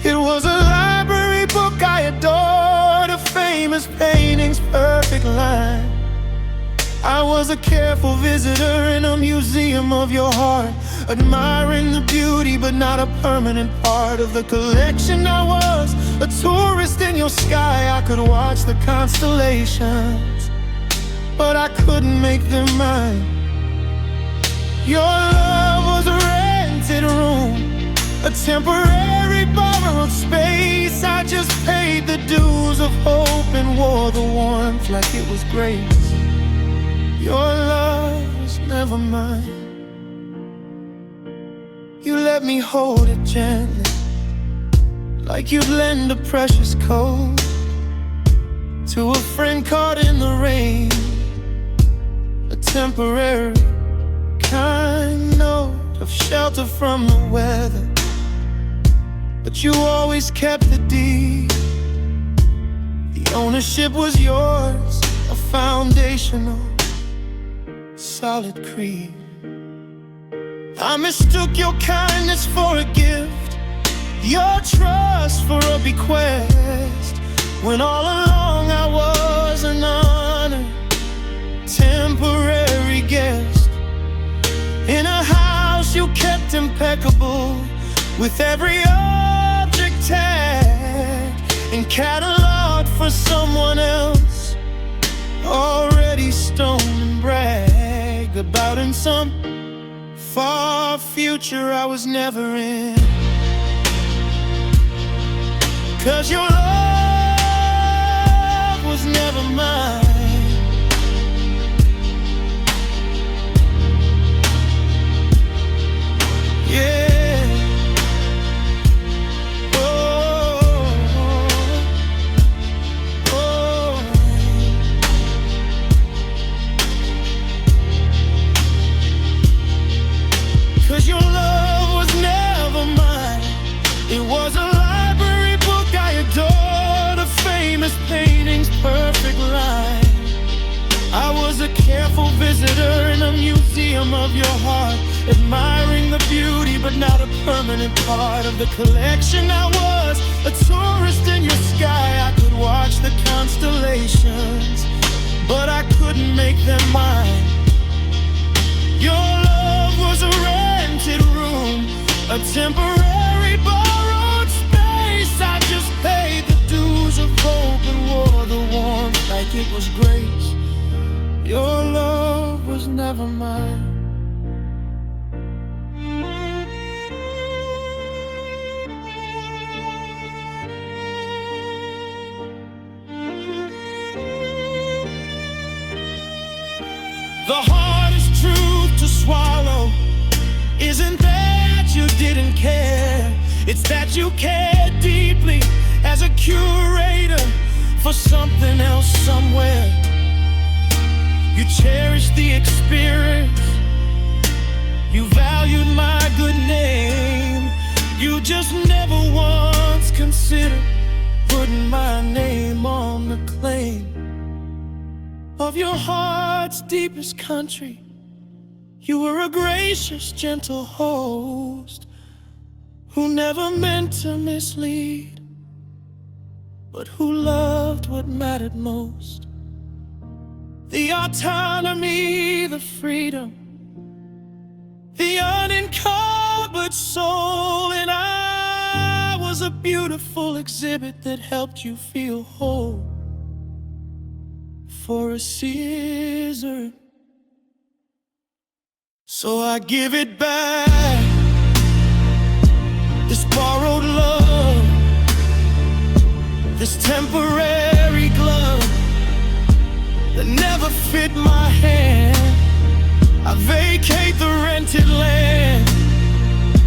It was a library book I adored, a famous painting's perfect line. I was a careful visitor in a museum of your heart, admiring the beauty but not a permanent part of the collection. I was a tourist in your sky. I could watch the constellations, but I couldn't make them mine. Your love was a rented room, a temporary borrowed space. I just paid the dues of hope and wore the warmth like it was grace. Your love was never mine. You let me hold it gently, like you'd lend a precious coat to a friend caught in the rain, a temporary kind note of shelter from the weather. But you always kept the deed. The ownership was yours, a foundational solid creed. I mistook your kindness for a gift, your trust for a bequest, when all along I was an honored, temporary guest in a house you kept impeccable, with every object tagged and cataloged for someone else, already stoned and bragged about in some far future I was never in. 'Cause your love was never mine. Yeah. Oh, oh. 'Cause your love was never mine. It was a library book I adored, a famous painting's perfect line. I was a careful visitor in a museum of your heart, admiring the beauty but not a permanent part of the collection. I was a tourist in your sky. I could watch the constellations, but I couldn't make them mine. Your love was a rented room, a temporary borrowed space. I just paid the dues of hope and wore the warmth like it was grace. Your love was never mine. The hardest truth to swallow isn't that you didn't care, it's that you cared deeply as a curator for something else somewhere. You cherished the experience, you valued my good name. You just never once considered putting my name on the claim of your heart's deepest country. You were a gracious, gentle host who never meant to mislead, but who loved what mattered most. the autonomy, the freedom, the unencumbered soul. And I was a beautiful exhibit that helped you feel whole. For a season, so I give it back, this borrowed love, this temporary glove that never fit my hand. I vacate the rented land.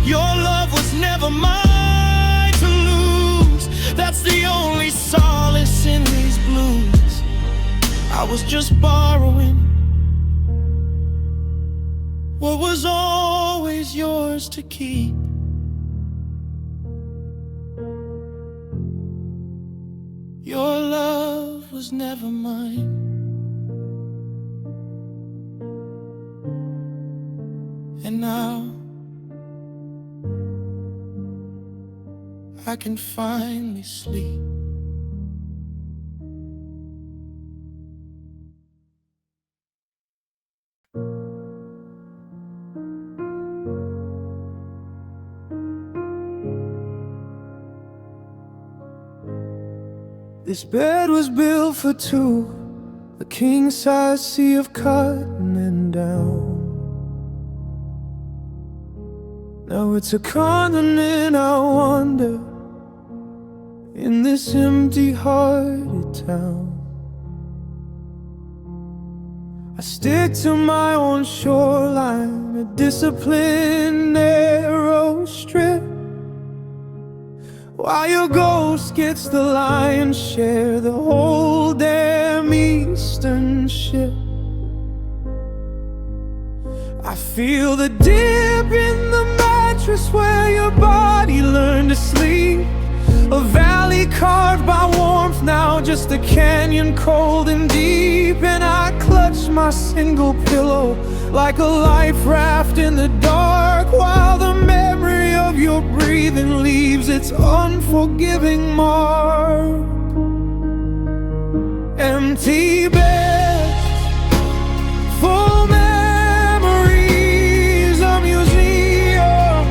Your love was never mine to lose. That's the only solace in these blues. I was just borrowing what was always yours to keep. Your love was never mine. And now I can finally sleep. This bed was built for two, a king-size sea of cotton and down. Now it's a continent I wander in this empty-hearted town. I stick to my own shoreline, a disciplined narrow strip, while your ghost gets the lion's share, the whole damn eastern ship. I feel the dip in the mattress where your body learned to sleep, a valley carved by warmth, now just a canyon cold and deep. And I clutch my single pillow like a life raft in the dark, while the memory of your breathing leaves its unforgiving mark. Empty bed, full memories, a museum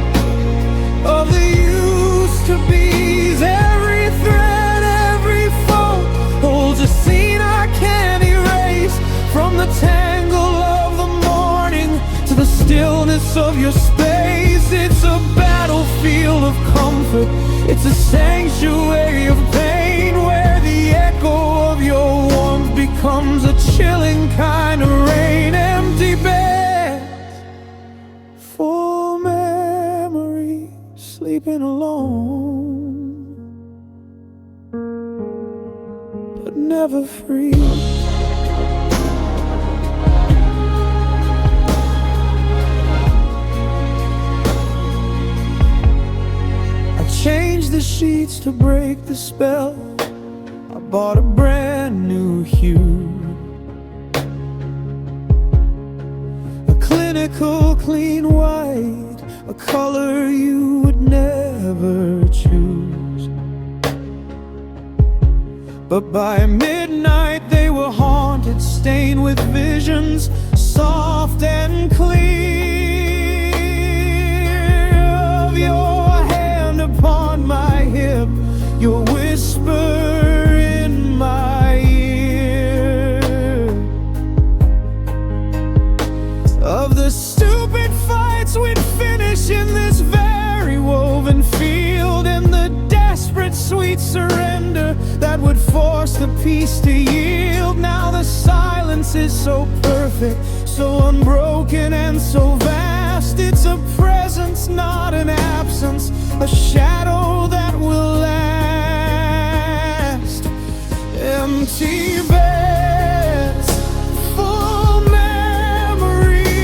of the used-to-bes. Every thread, every fold holds a scene I can't erase, from the tangle of the morning to the stillness of your space. It's a battlefield of comfort, it's a sanctuary of pain, where the echo of your warmth becomes a chilling kind of rain. Empty beds, full memories, sleeping alone, but never free. Changed the sheets to break the spell. I bought a brand new hue, a clinical clean white, a color you would never choose. But by midnight they were haunted, stained with visions soft and clear of your upon my hip, your whisper in my ear, of the stupid fights we'd finish in this very woven field, and the desperate sweet surrender that would force the peace to yield. Now the silence is so perfect, so unbroken and so vast. It's a presence, not an absence, a shadow that will last. Empty beds, full memories,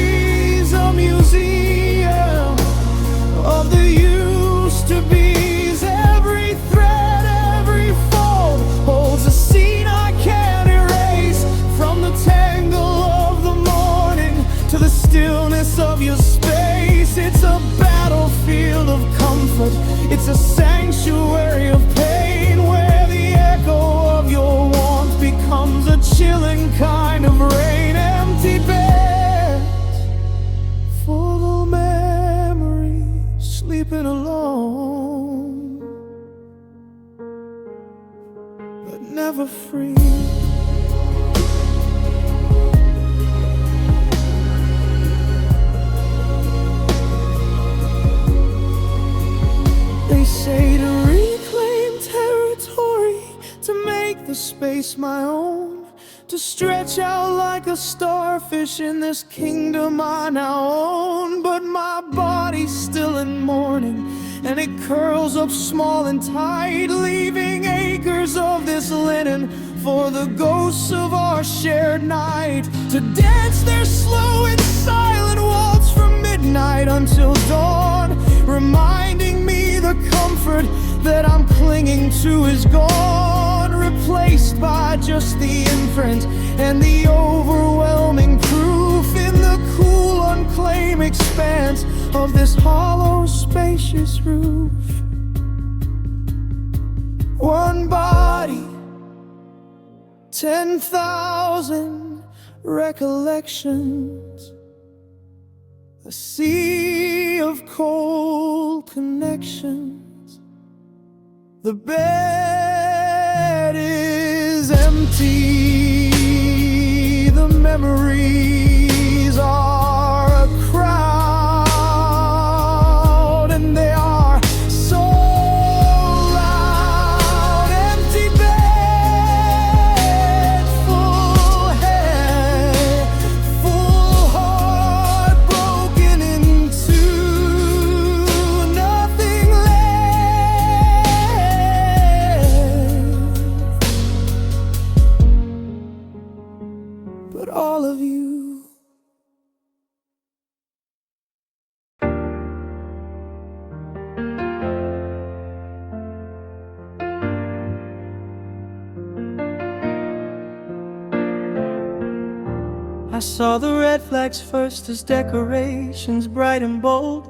a museum of the used-to-bes. Every thread, every fold holds a scene I can't erase, from the tangle of the morning to the stillness of your space. It's a battlefield of comfort, it's a sanctuary of pain, where the echo of your warmth becomes a chilling kind of rain. space my own, to stretch out like a starfish in this kingdom I now own. But my body's still in mourning, and it curls up small and tight, leaving acres of this linen for the ghosts of our shared night, to dance their slow and silent waltz from midnight until dawn, reminding me the comfort that I'm clinging to is gone, replaced by just the imprint and the overwhelming proof in the cool, unclaimed expanse of this hollow, spacious roof. One body, 10,000 recollections, a sea of cold connections. The bed is empty, the memories are a crowd, and they are so loud. Empty bed, full head, full heart broken into nothing left but all of you. I saw the red flags first as decorations, bright and bold,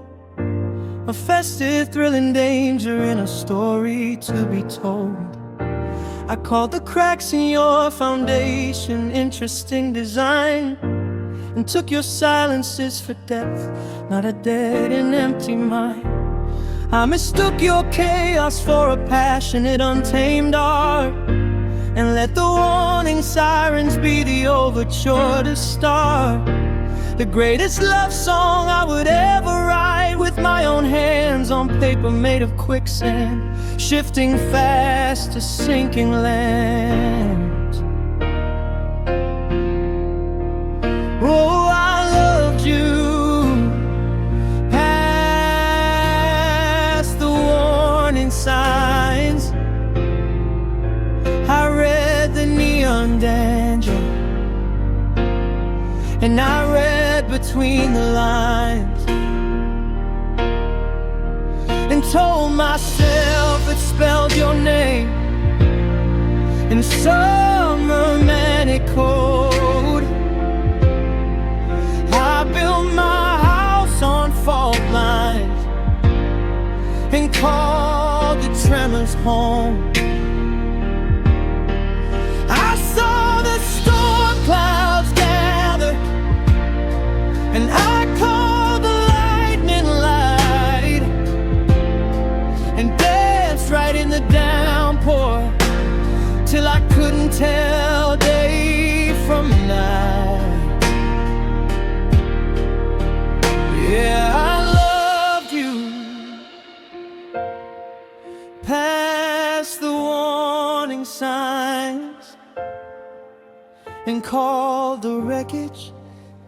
a festive, thrilling danger in a story to be told. I called the cracks in your foundation interesting design, and took your silences for depth, not a dead and empty mind. I mistook your chaos for a passionate, untamed art, and let the warning sirens be the overture to start the greatest love song I would ever write, with my own hands on paper made of quicksand, shifting fast to sinking land. Oh, I loved you past the warning signs. I read the neon danger, and I read between the lines, and told myself it spelled your name in some romantic code. I built my house on fault lines and called the tremors home. I saw the storm clouds gather, and I called the lightning light, and danced right in the downpour till I couldn't tell day from night. Yeah, I loved you past the warning signs, and called the wreckage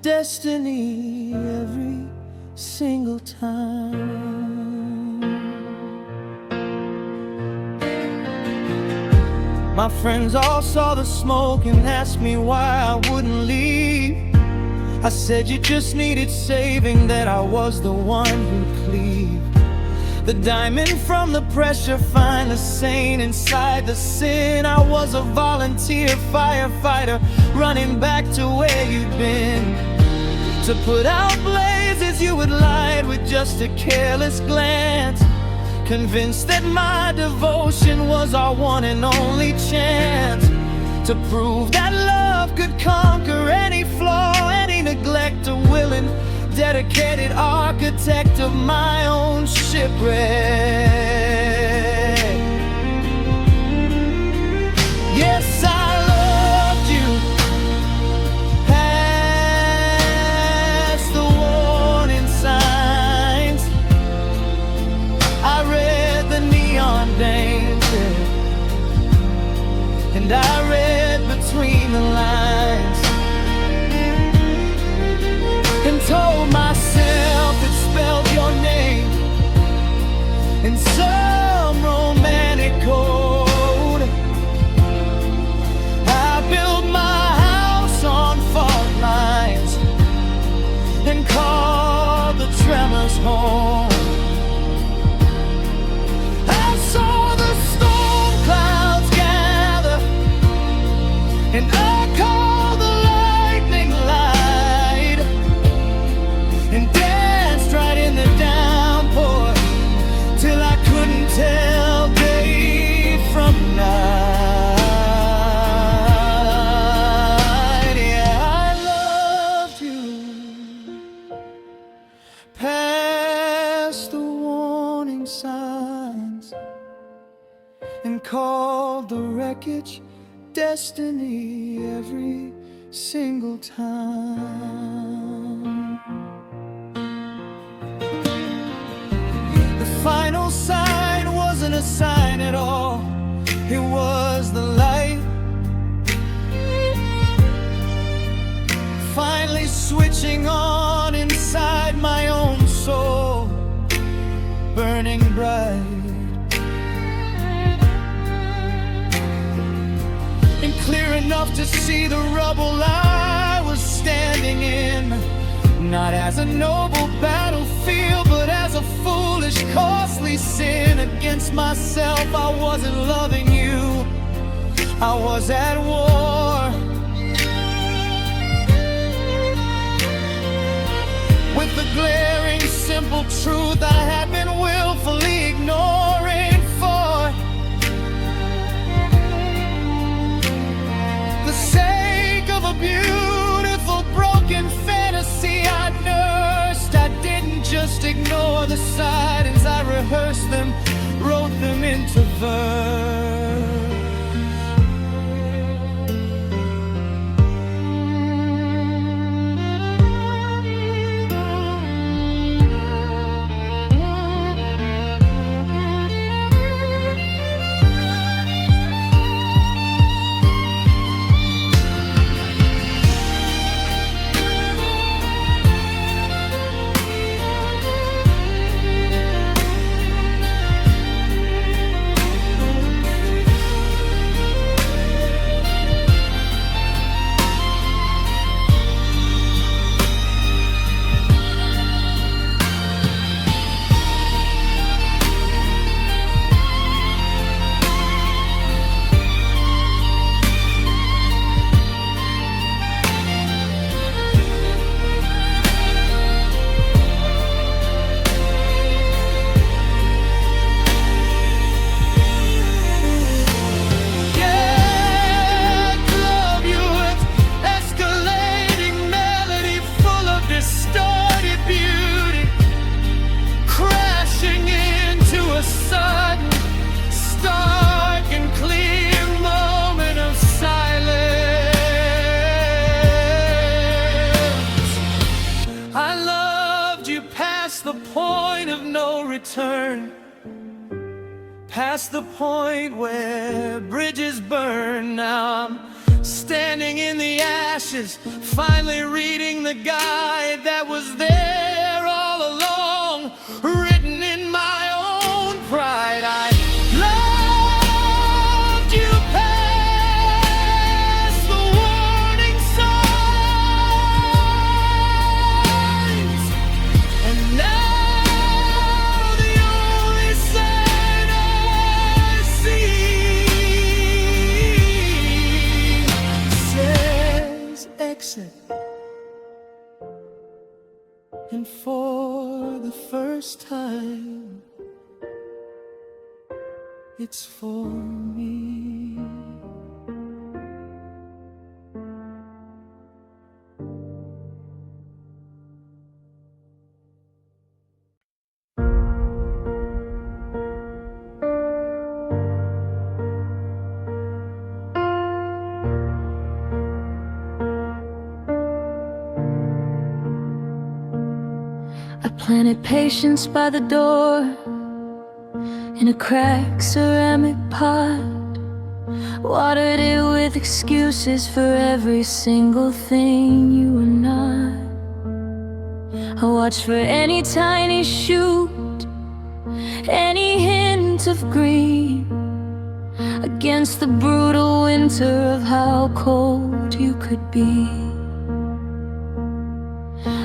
destiny every single time. My friends all saw the smoke and asked me why I wouldn't leave. I said you just needed saving, that I was the one who'd cleave. The diamond from the pressure, find the sane inside the sin. I was a volunteer firefighter, running back to where you'd been, to put out blazes you had lied with just a careless glance, convinced that my devotion was our one and only chance to prove that love could conquer any flaw, any neglect. A willing, dedicated architect of my own shipwreck. Yes, I loved you past the warning signs. I read the neon danger, and I read called the wreckage destiny every single time. The final sign wasn't a sign at all, it was the light finally switching on inside my own soul, burning bright and clear enough to see the rubble I was standing in, not as a noble battlefield, but as a foolish, costly sin against myself. I wasn't loving you, I was at war with the glaring, simple truth I had been willfully ignoring for the sake of a beautiful, broken fantasy I nursed. I didn't just ignore the signs, I rehearsed them, wrote them into verse. The point of no return, past the point where bridges burn. Now I'm standing in the ashes, finally reading the guide that was there all along, written in my own pride. I loved you past the warning signs, and now the only sign I see says exit. And for the first time, it's for me. I planted patience by the door in a cracked ceramic pot, watered it with excuses for every single thing you were not. I watched for any tiny shoot, any hint of green, against the brutal winter of how cold you could be.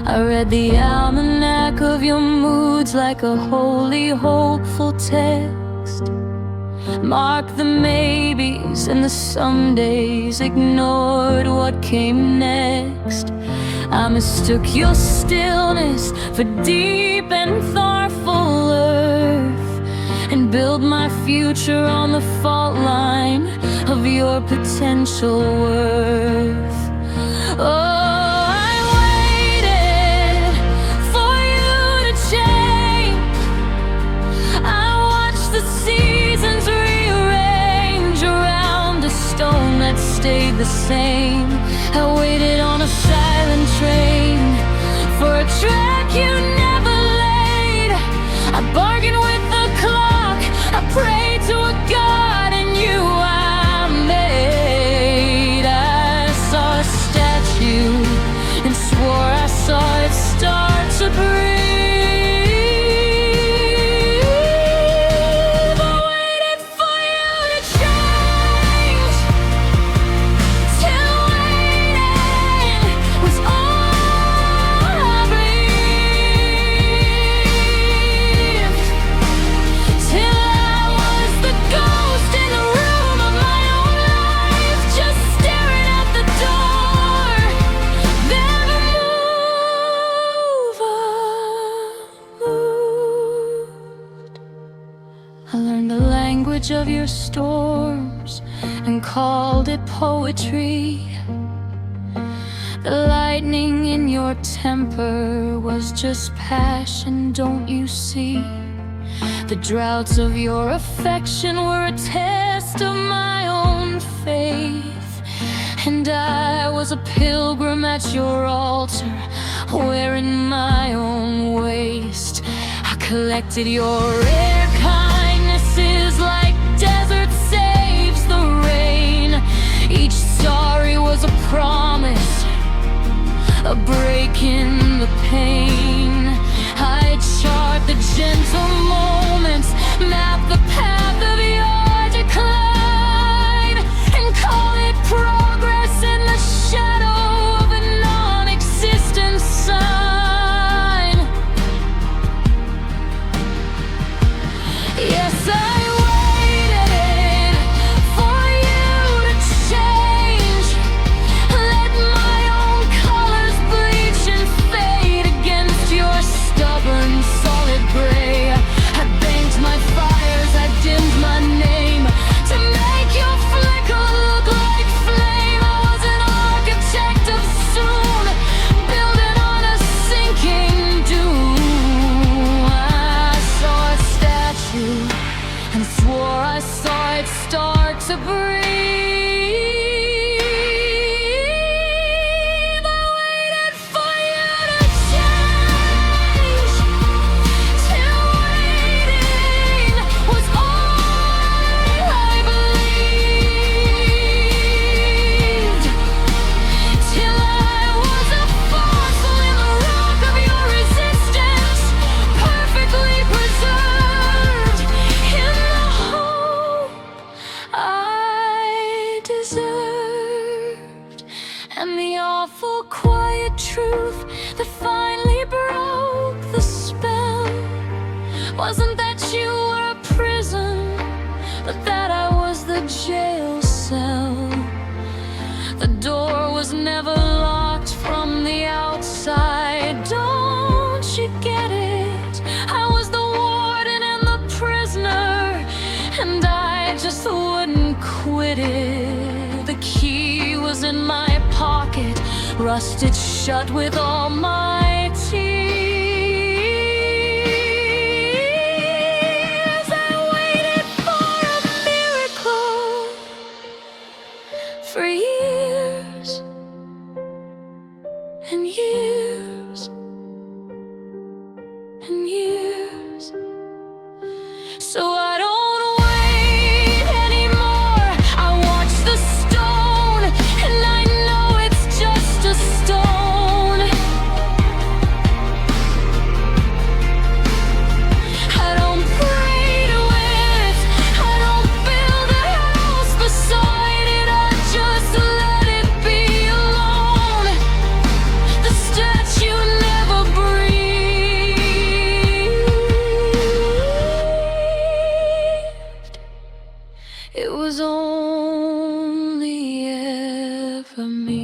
I read the almanac of your moods like a holy, hopeful text, marked the maybes and the somedays, ignored what came next. I mistook your stillness for deep and thoughtful earth, and built my future on the fault line of your potential worth. Oh, seasons rearrange the same. I waited on a silent train for a track you never laid. I bargained with the clock, I prayed to a God in you I made. I saw a statue and swore I saw it start to breathe. I learned the language of your storms and called it poetry. The lightning in your temper was just passion, don't you see? The droughts of your affection were a test of my own faith. And I was a pilgrim at your altar, wearing my own waste. I collected your rare kindnesses like desert saves the rain. Each story was a promise, a break in the pain. I chart the gentle moments, map the path of your decline, and call it progress in the shadow of a non-existent sign. Yes, I waited for you to change. Let my own colors bleach and fade against your stubborn solid gray. I banked my fires, I dimmed my name to make your flicker look like flame. I was an architect of soon, building on a sinking doom. I saw a statue and swore I saw it start to breathe. I waited for you to change, till waiting was all I believed, till I was a fossil in the rock of your resistance, perfectly preserved in the hope I deserved. And the awful quiet truth that finally broke the spell wasn't that you were a prison, but that I was the jail cell. The door was never locked from the outside, don't you get it? I was the warden and the prisoner, and I just wouldn't quit it. The key was in my pocket, rusted shut with all my tears. I waited for a miracle for years and years and years. So I don't wait anymore. I watch the stone, and I know it's just a stone. I don't pray to it, I don't build a house beside it, I just let it be alone. The statue never breathed. It was only ever me,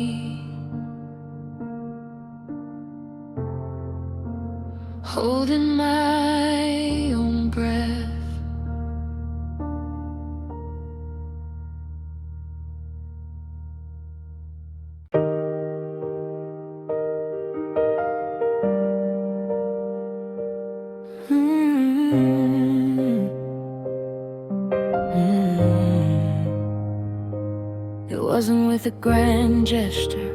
holding my own breath. It was wasn't with a grand gesture,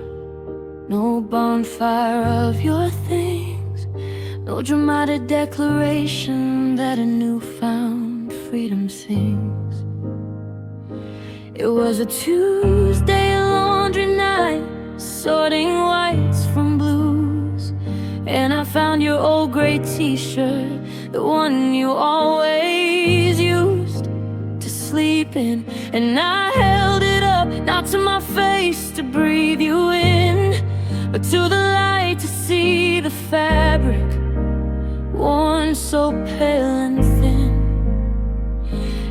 no bonfire of your things, no dramatic declaration that a newfound freedom sings. It was a Tuesday laundry night, sorting whites from blues, and I found your old gray t-shirt, the one you always used to sleep in. And I held it up, not to my face to breathe you in, but to the light to see the fabric, worn so pale and thin.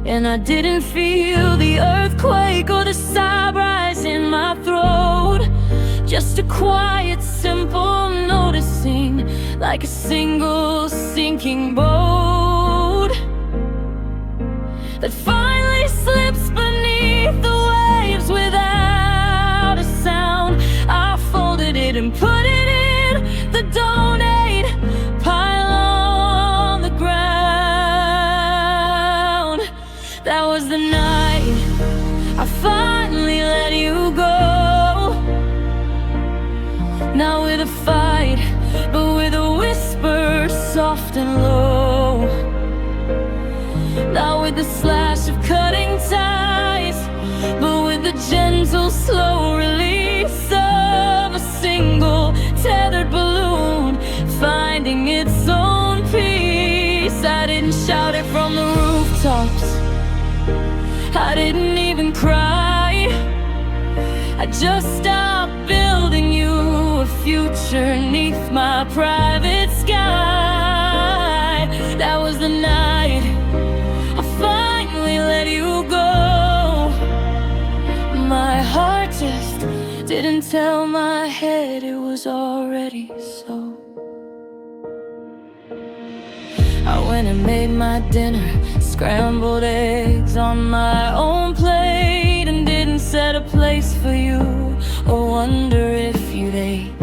And I didn't feel the earthquake or the sigh rise in my throat, just a quiet, simple noticing, like a single sinking boat that finally slips beneath the waves without a sound. I folded it and put it in the donate pile on the ground. That was the night I finally let you go. Not with a fight, but with a whisper, soft and low. Not with the slash of cutting ties, but with the gentle, slow release of a single tethered balloon finding its own peace. I didn't shout it from the rooftops, I didn't even cry, I just stopped building you a future neath my private sky. That was the night I finally let you go. My heart just didn't tell my head it was already so. I went and made my dinner, scrambled eggs on my own plate, and didn't set a place for you or wonder if you'd ate.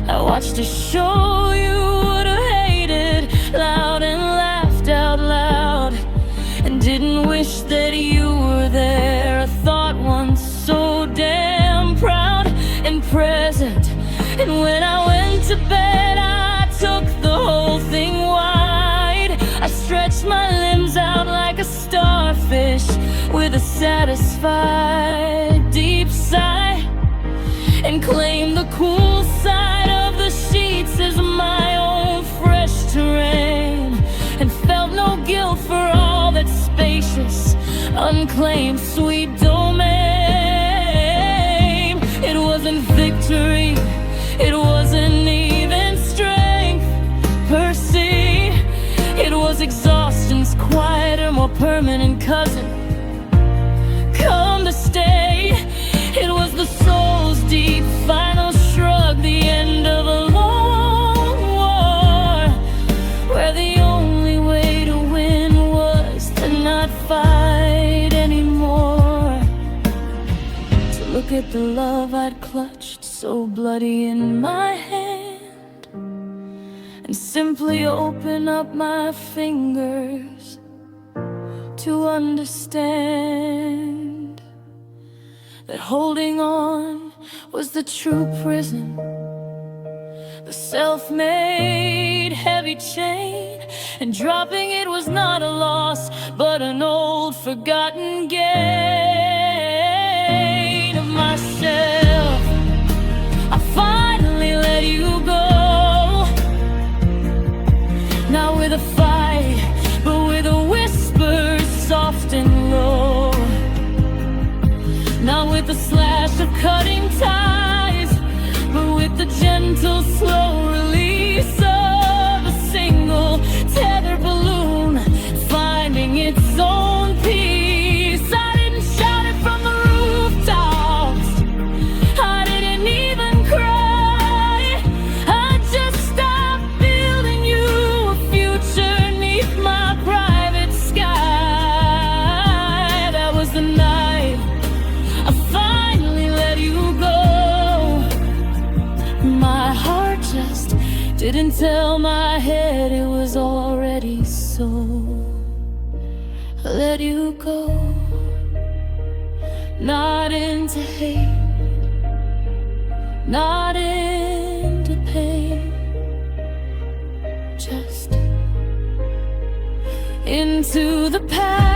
I watched a show you would have hated, loud and laughed out loud, and didn't wish that you were there. I thought once so damn proud and present, and when I went to bed I took the whole thing wide. I stretched my limbs out like a starfish with a satisfied deep sigh, and claimed the cool side of the sheets as my own fresh terrain, and felt no guilt for all that spacious, unclaimed, sweet domain. It wasn't victory, it wasn't even strength per se, it was exhaustion's quieter, more permanent cousin, come to stay. It was the soul's deep final shrug, the end of a long war, where the only way to win was to not fight anymore. To look at the love I'd clutched so bloody in my hand, and simply open up my fingers to understand that holding on was the true prison, the self-made heavy chain, and dropping it was not a loss, but an old forgotten gain of myself. I finally let you go, not with a fight, but with a whisper, soft and low. Not with the slash of cutting ties, but with the gentle, slow release of a single tethered balloon finding its own peace. I didn't shout it from the rooftops, I didn't even cry, I just stopped building you a future neath my private sky. That was the night I finally let you go. My heart just didn't tell my head it was already so. I let you go. not into hate, not into pain, just into the past.